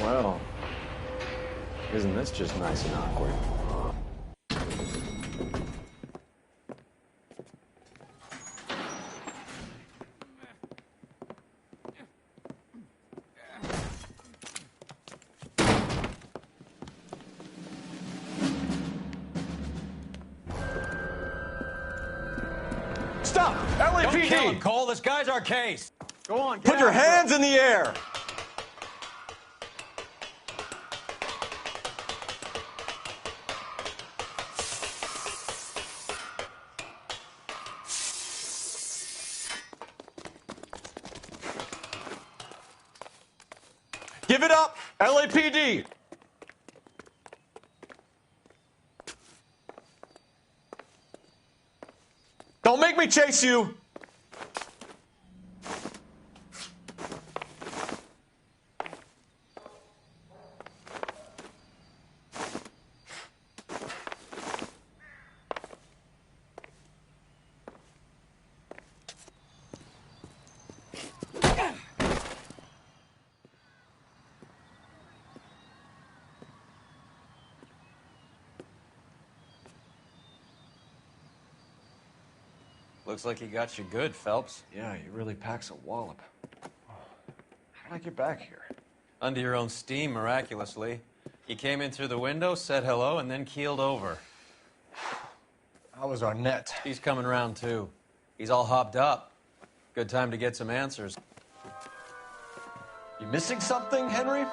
Well, isn't this just nice and awkward? Stop! Don't kill him, LAPD! Cole. This guy's our case. Go on, Put your hands in the air! Give it up, LAPD! Don't make me chase you! Looks like he got you good, Phelps. Yeah, he really packs a wallop. How did I get back here? Under your own steam, miraculously. He came in through the window, said hello, and then keeled over. How was Arnett? He's coming round, too. He's all hopped up. Good time to get some answers. You missing something, Henry?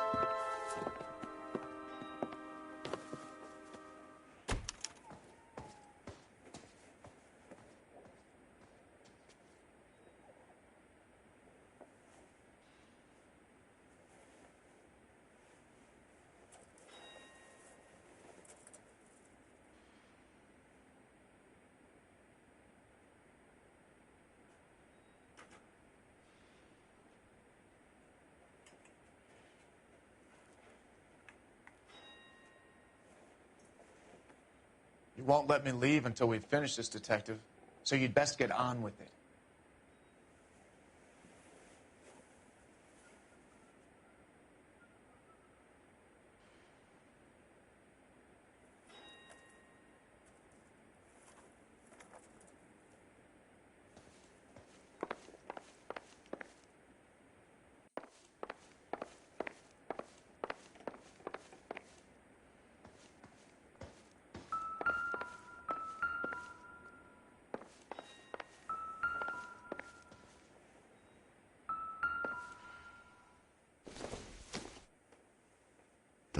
You won't let me leave until we've finished this, detective, so you'd best get on with it.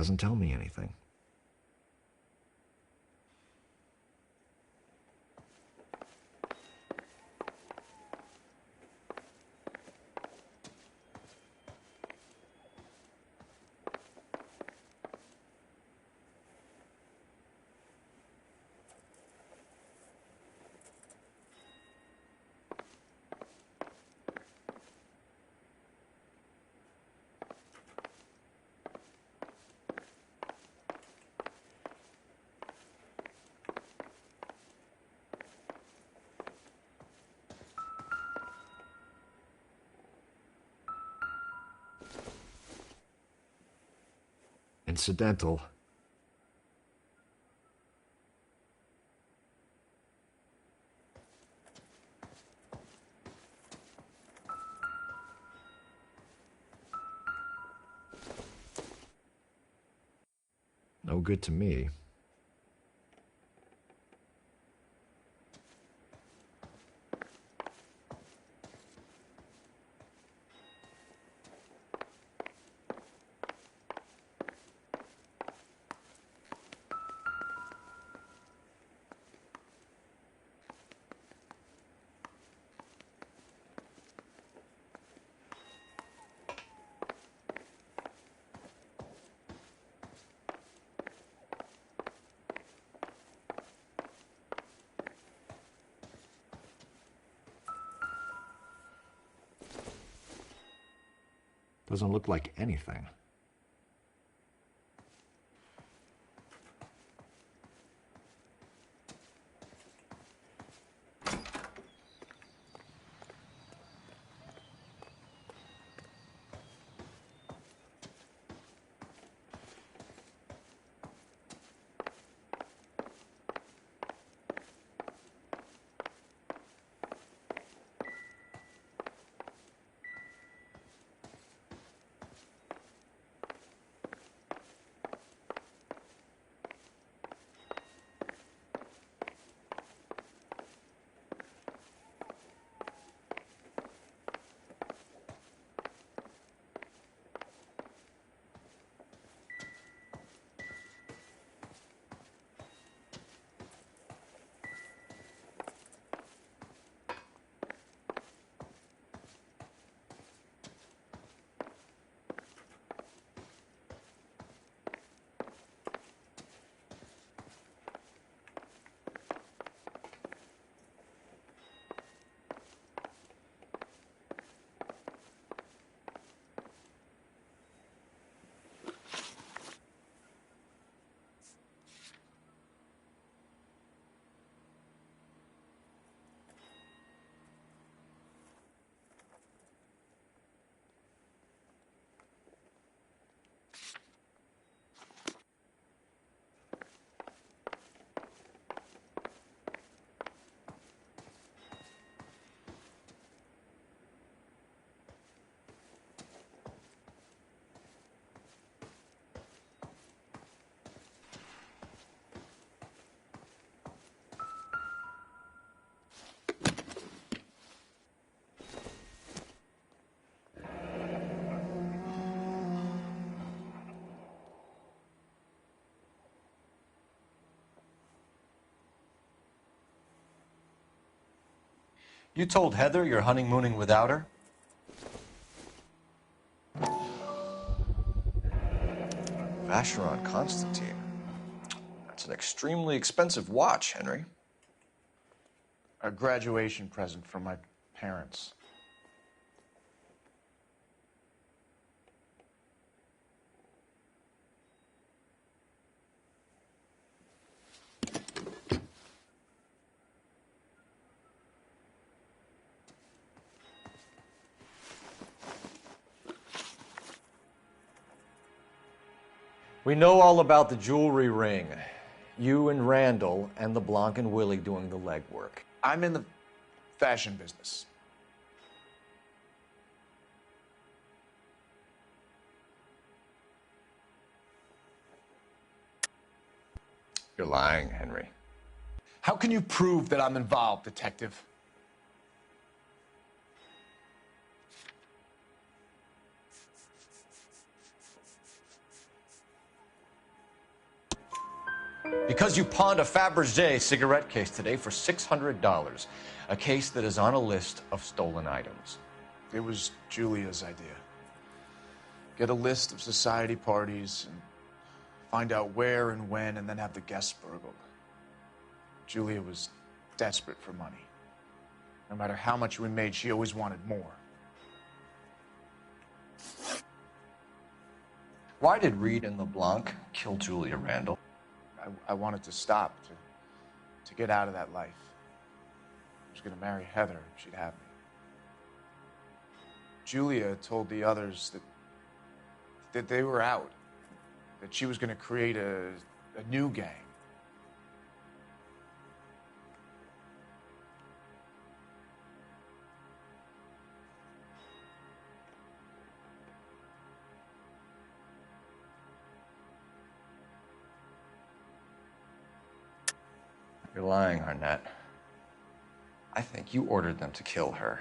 doesn't tell me anything. Incidental. No good to me. Doesn't look like anything. You told Heather you're honeymooning without her? Vacheron Constantine. That's an extremely expensive watch, Henry. A graduation present from my parents. We know all about the jewelry ring. You and Randall and the Blanc and Willie doing the legwork. I'm in the fashion business. You're lying, Henry. How can you prove that I'm involved, detective? Because you pawned a Fabergé cigarette case today for $600. A case that is on a list of stolen items. It was Julia's idea. Get a list of society parties and find out where and when, and then have the guests burgled. Julia was desperate for money. No matter how much we made, she always wanted more. Why did Reed and LeBlanc kill Julia Randall? I wanted to stop, to get out of that life. I was going to marry Heather if she'd have me. Julia told the others that they were out, that she was going to create a new gang. You're lying, Arnett. I think you ordered them to kill her.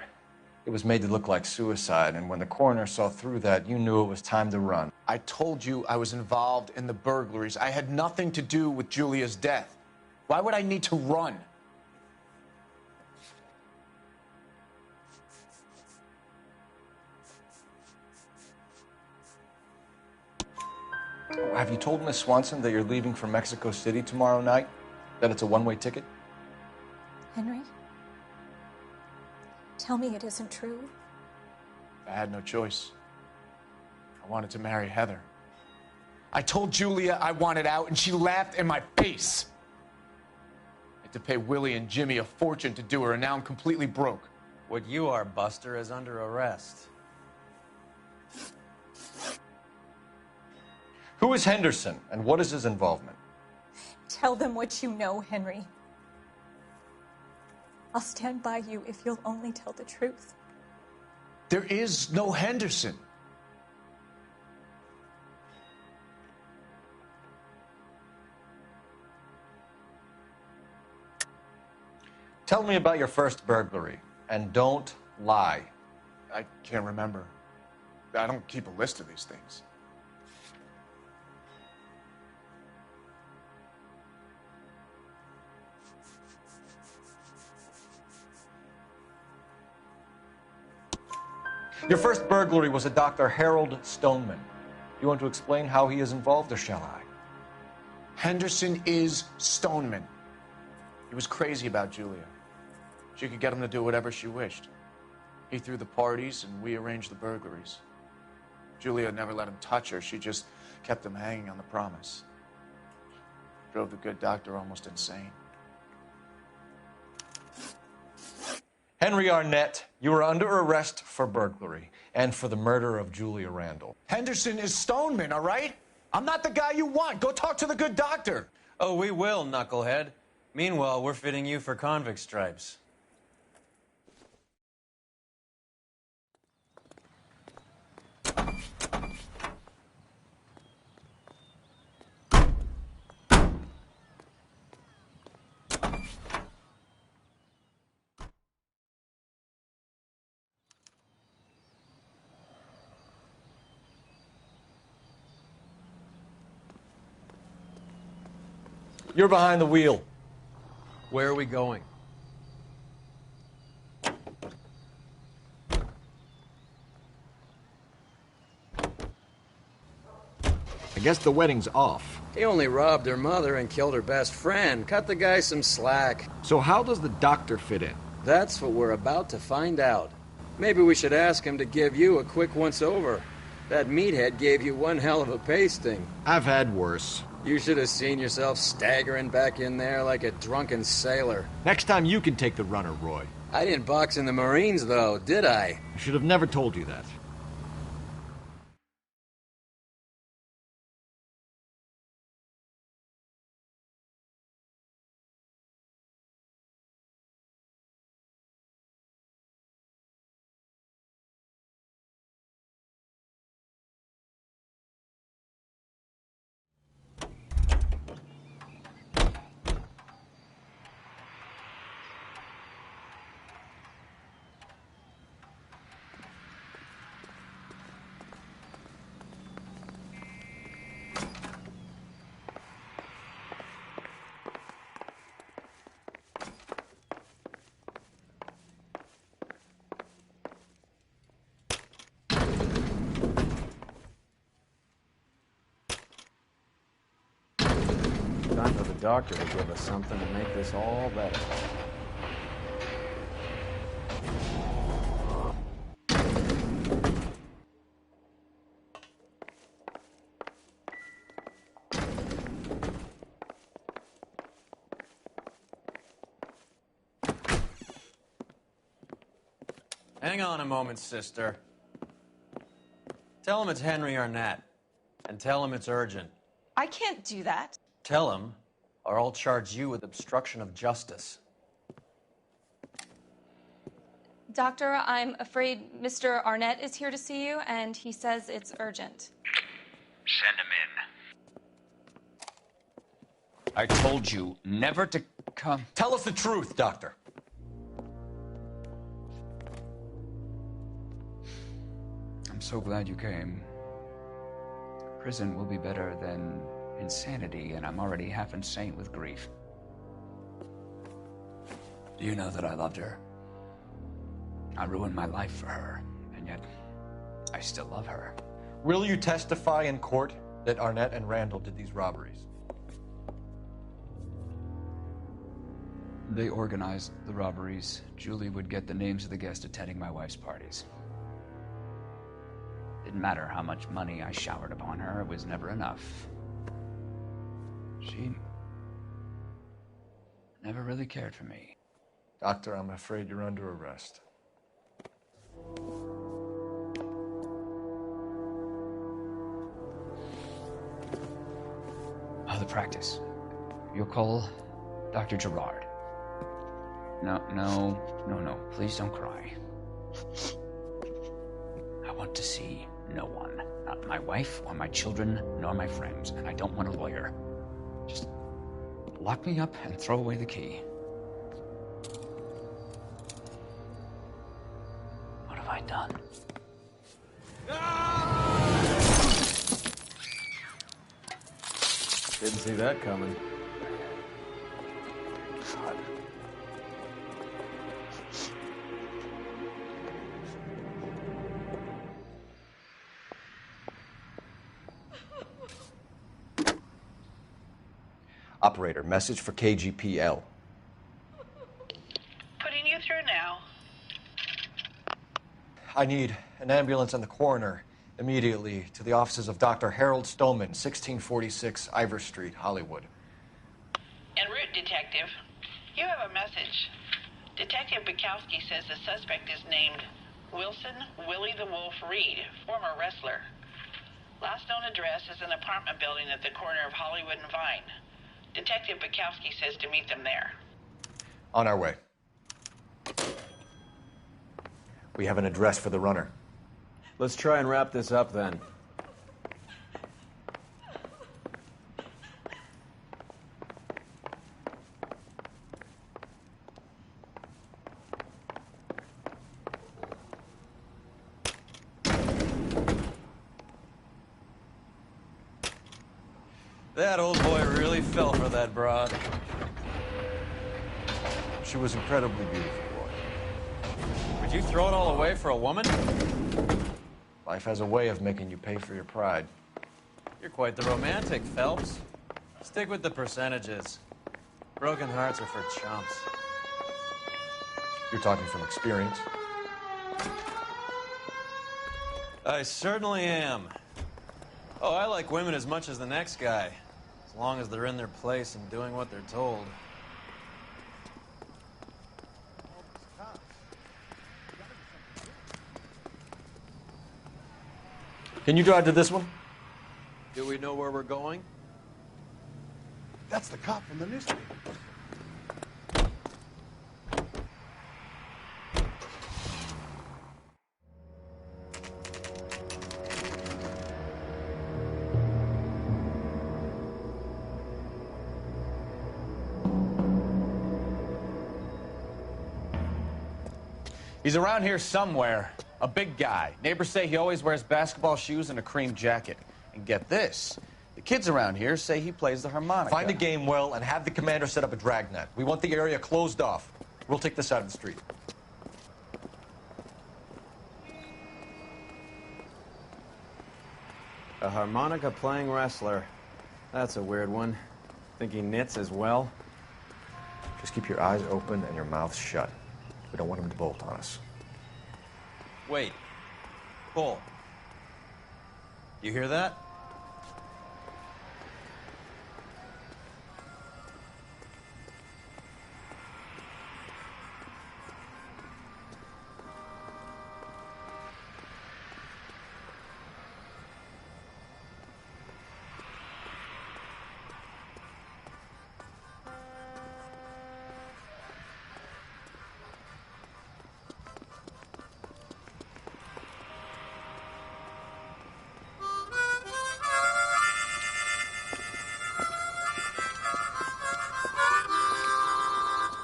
It was made to look like suicide, and when the coroner saw through that, you knew it was time to run. I told you I was involved in the burglaries. I had nothing to do with Julia's death. Why would I need to run? Have you told Miss Swanson that you're leaving for Mexico City tomorrow night? That it's a one-way ticket? Henry? Tell me it isn't true. I had no choice. I wanted to marry Heather. I told Julia I wanted out, and she laughed in my face. I had to pay Willie and Jimmy a fortune to do her, and now I'm completely broke. What you are, Buster, is under arrest. Who is Henderson, and what is his involvement? Tell them what you know, Henry. I'll stand by you if you'll only tell the truth. There is no Henderson. Tell me about your first burglary, and don't lie. I can't remember. I don't keep a list of these things. Your first burglary was a Dr. Harold Stoneman. You want to explain how he is involved, or shall I? Henderson is Stoneman. He was crazy about Julia. She could get him to do whatever she wished. He threw the parties, and we arranged the burglaries. Julia never let him touch her. She just kept him hanging on the promise. Drove the good doctor almost insane. Henry Arnett, you are under arrest for burglary and for the murder of Julia Randall. Henderson is Stoneman, all right? I'm not the guy you want. Go talk to the good doctor. Oh, we will, knucklehead. Meanwhile, we're fitting you for convict stripes. You're behind the wheel. Where are we going? I guess the wedding's off. He only robbed her mother and killed her best friend. Cut the guy some slack. So how does the doctor fit in? That's what we're about to find out. Maybe we should ask him to give you a quick once-over. That meathead gave you one hell of a pasting. I've had worse. You should have seen yourself staggering back in there like a drunken sailor. Next time you can take the runner, Roy. I didn't box in the Marines, though, did I? I should have never told you that. Time for the doctor to give us something to make this all better. Hang on a moment, sister. Tell him it's Henry Arnett. And tell him it's urgent. I can't do that. Tell him, or I'll charge you with obstruction of justice. Doctor, I'm afraid Mr. Arnett is here to see you, and he says it's urgent. Send him in. I told you never to come. Tell us the truth, Doctor. I'm so glad you came. Prison will be better than insanity, and I'm already half insane with grief. Do you know that I loved her? I ruined my life for her, and yet I still love her. Will you testify in court that Arnett and Randall did these robberies? They organized the robberies. Julie would get the names of the guests attending my wife's parties. Didn't matter how much money I showered upon her, it was never enough. She never really cared for me. Doctor, I'm afraid you're under arrest. Oh, the practice. You'll call Dr. Gerard. No. Please don't cry. I want to see no one. Not my wife, or my children, nor my friends. And I don't want a lawyer. Just lock me up and throw away the key. What have I done? Didn't see that coming. God. Operator, message for KGPL. Putting you through now. I need an ambulance and the coroner immediately to the offices of Dr. Harold Stoneman, 1646 Ivor Street, Hollywood. En route, Detective. You have a message. Detective Bukowski says the suspect is named Wilson Willie the Wolf Reed, former wrestler. Last known address is an apartment building at the corner of Hollywood and Vine. Detective Bukowski says to meet them there. On our way. We have an address for the runner. Let's try and wrap this up then. That old boy really fell for that broad. She was incredibly beautiful, boy. Would you throw it all away for a woman? Life has a way of making you pay for your pride. You're quite the romantic, Phelps. Stick with the percentages. Broken hearts are for chumps. You're talking from experience. I certainly am. Oh, I like women as much as the next guy. As long as they're in their place and doing what they're told. Can you drive to this one? Do we know where we're going? That's the cop from the newspaper. He's around here somewhere. A big guy. Neighbors say he always wears basketball shoes and a cream jacket. And get this, the kids around here say he plays the harmonica. Find a game well and have the commander set up a dragnet. We want the area closed off. We'll take this out of the street. A harmonica-playing wrestler. That's a weird one. Think he knits as well? Just keep your eyes open and your mouth shut. We don't want him to bolt on us. Wait. Cole. You hear that?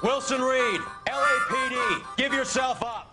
Wilson Reed, LAPD, give yourself up.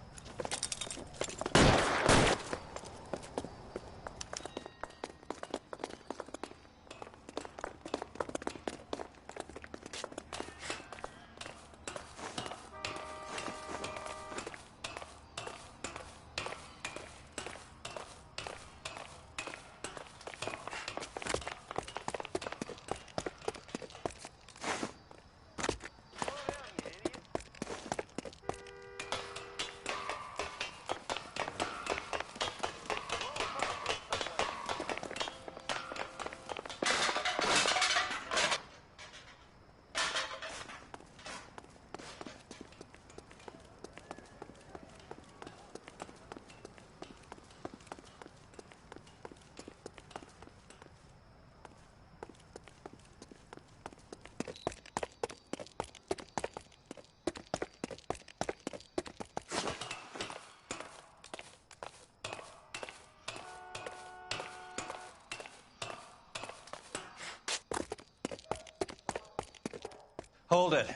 Hold it.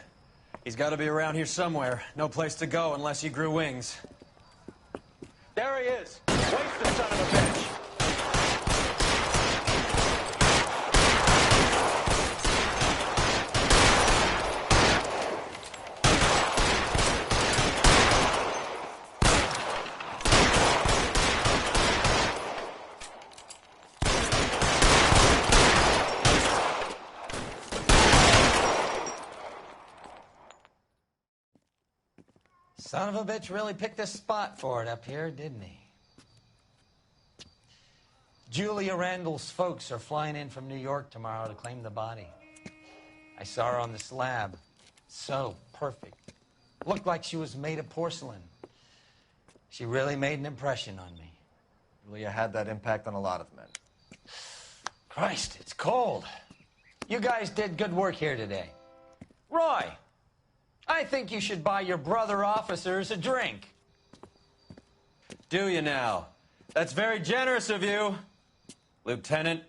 He's got to be around here somewhere. No place to go unless he grew wings. There he is! Waste the son of a bitch! Son of a bitch really picked a spot for it up here, didn't he? Julia Randall's folks are flying in from New York tomorrow to claim the body. I saw her on the slab. So perfect. Looked like she was made of porcelain. She really made an impression on me. Julia had that impact on a lot of men. Christ, it's cold. You guys did good work here today. Roy, I think you should buy your brother officers a drink. Do you now? That's very generous of you, Lieutenant.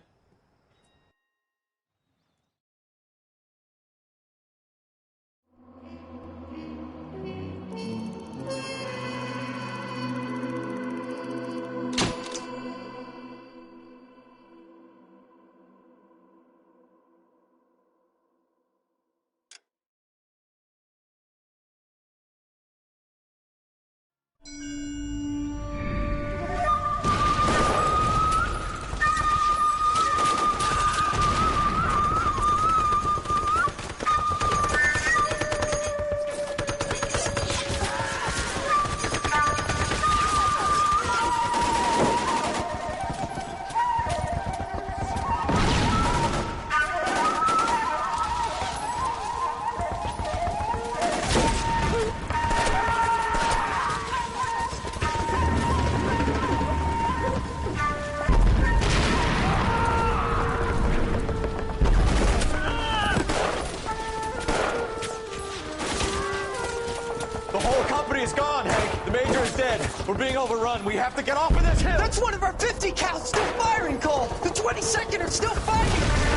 We're being overrun. We have to get off of this hill. That's one of our 50 cals still firing, Cole. The 22nd are still fighting.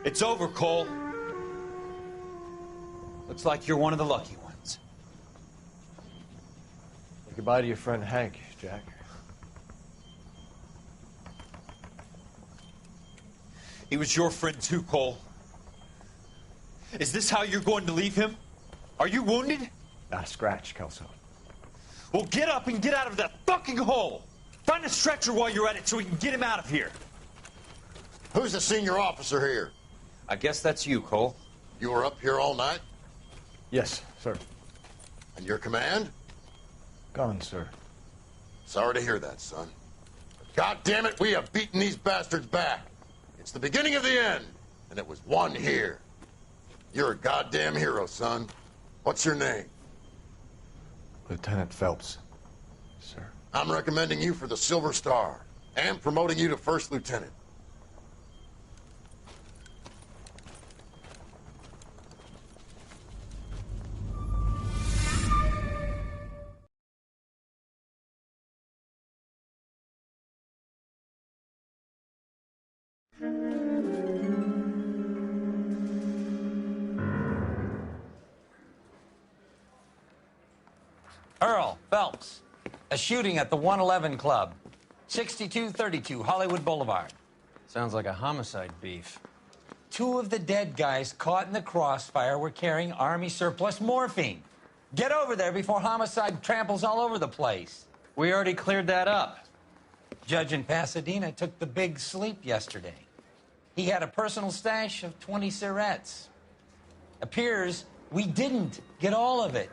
It's over, Cole. Looks like you're one of the lucky ones. Say goodbye to your friend Hank, Jack. He was your friend too, Cole. Is this how you're going to leave him? Are you wounded? Not a scratch, Kelso. Well, get up and get out of that fucking hole! Find a stretcher while you're at it so we can get him out of here. Who's the senior officer here? I guess that's you, Cole. You were up here all night? Yes, sir. And your command? Gone, sir. Sorry to hear that, son. God damn it, we have beaten these bastards back. It's the beginning of the end, and it was one here. You're a goddamn hero, son. What's your name? Lieutenant Phelps, sir. I'm recommending you for the Silver Star and promoting you to first lieutenant. Earl Phelps, a shooting at the 111 Club, 6232 Hollywood Boulevard. Sounds like a homicide beef. 2 of the dead guys caught in the crossfire were carrying Army surplus morphine. Get over there before homicide tramples all over the place. We already cleared that up. Judge in Pasadena took the big sleep yesterday. He had a personal stash of 20 cigarettes. Appears we didn't get all of it.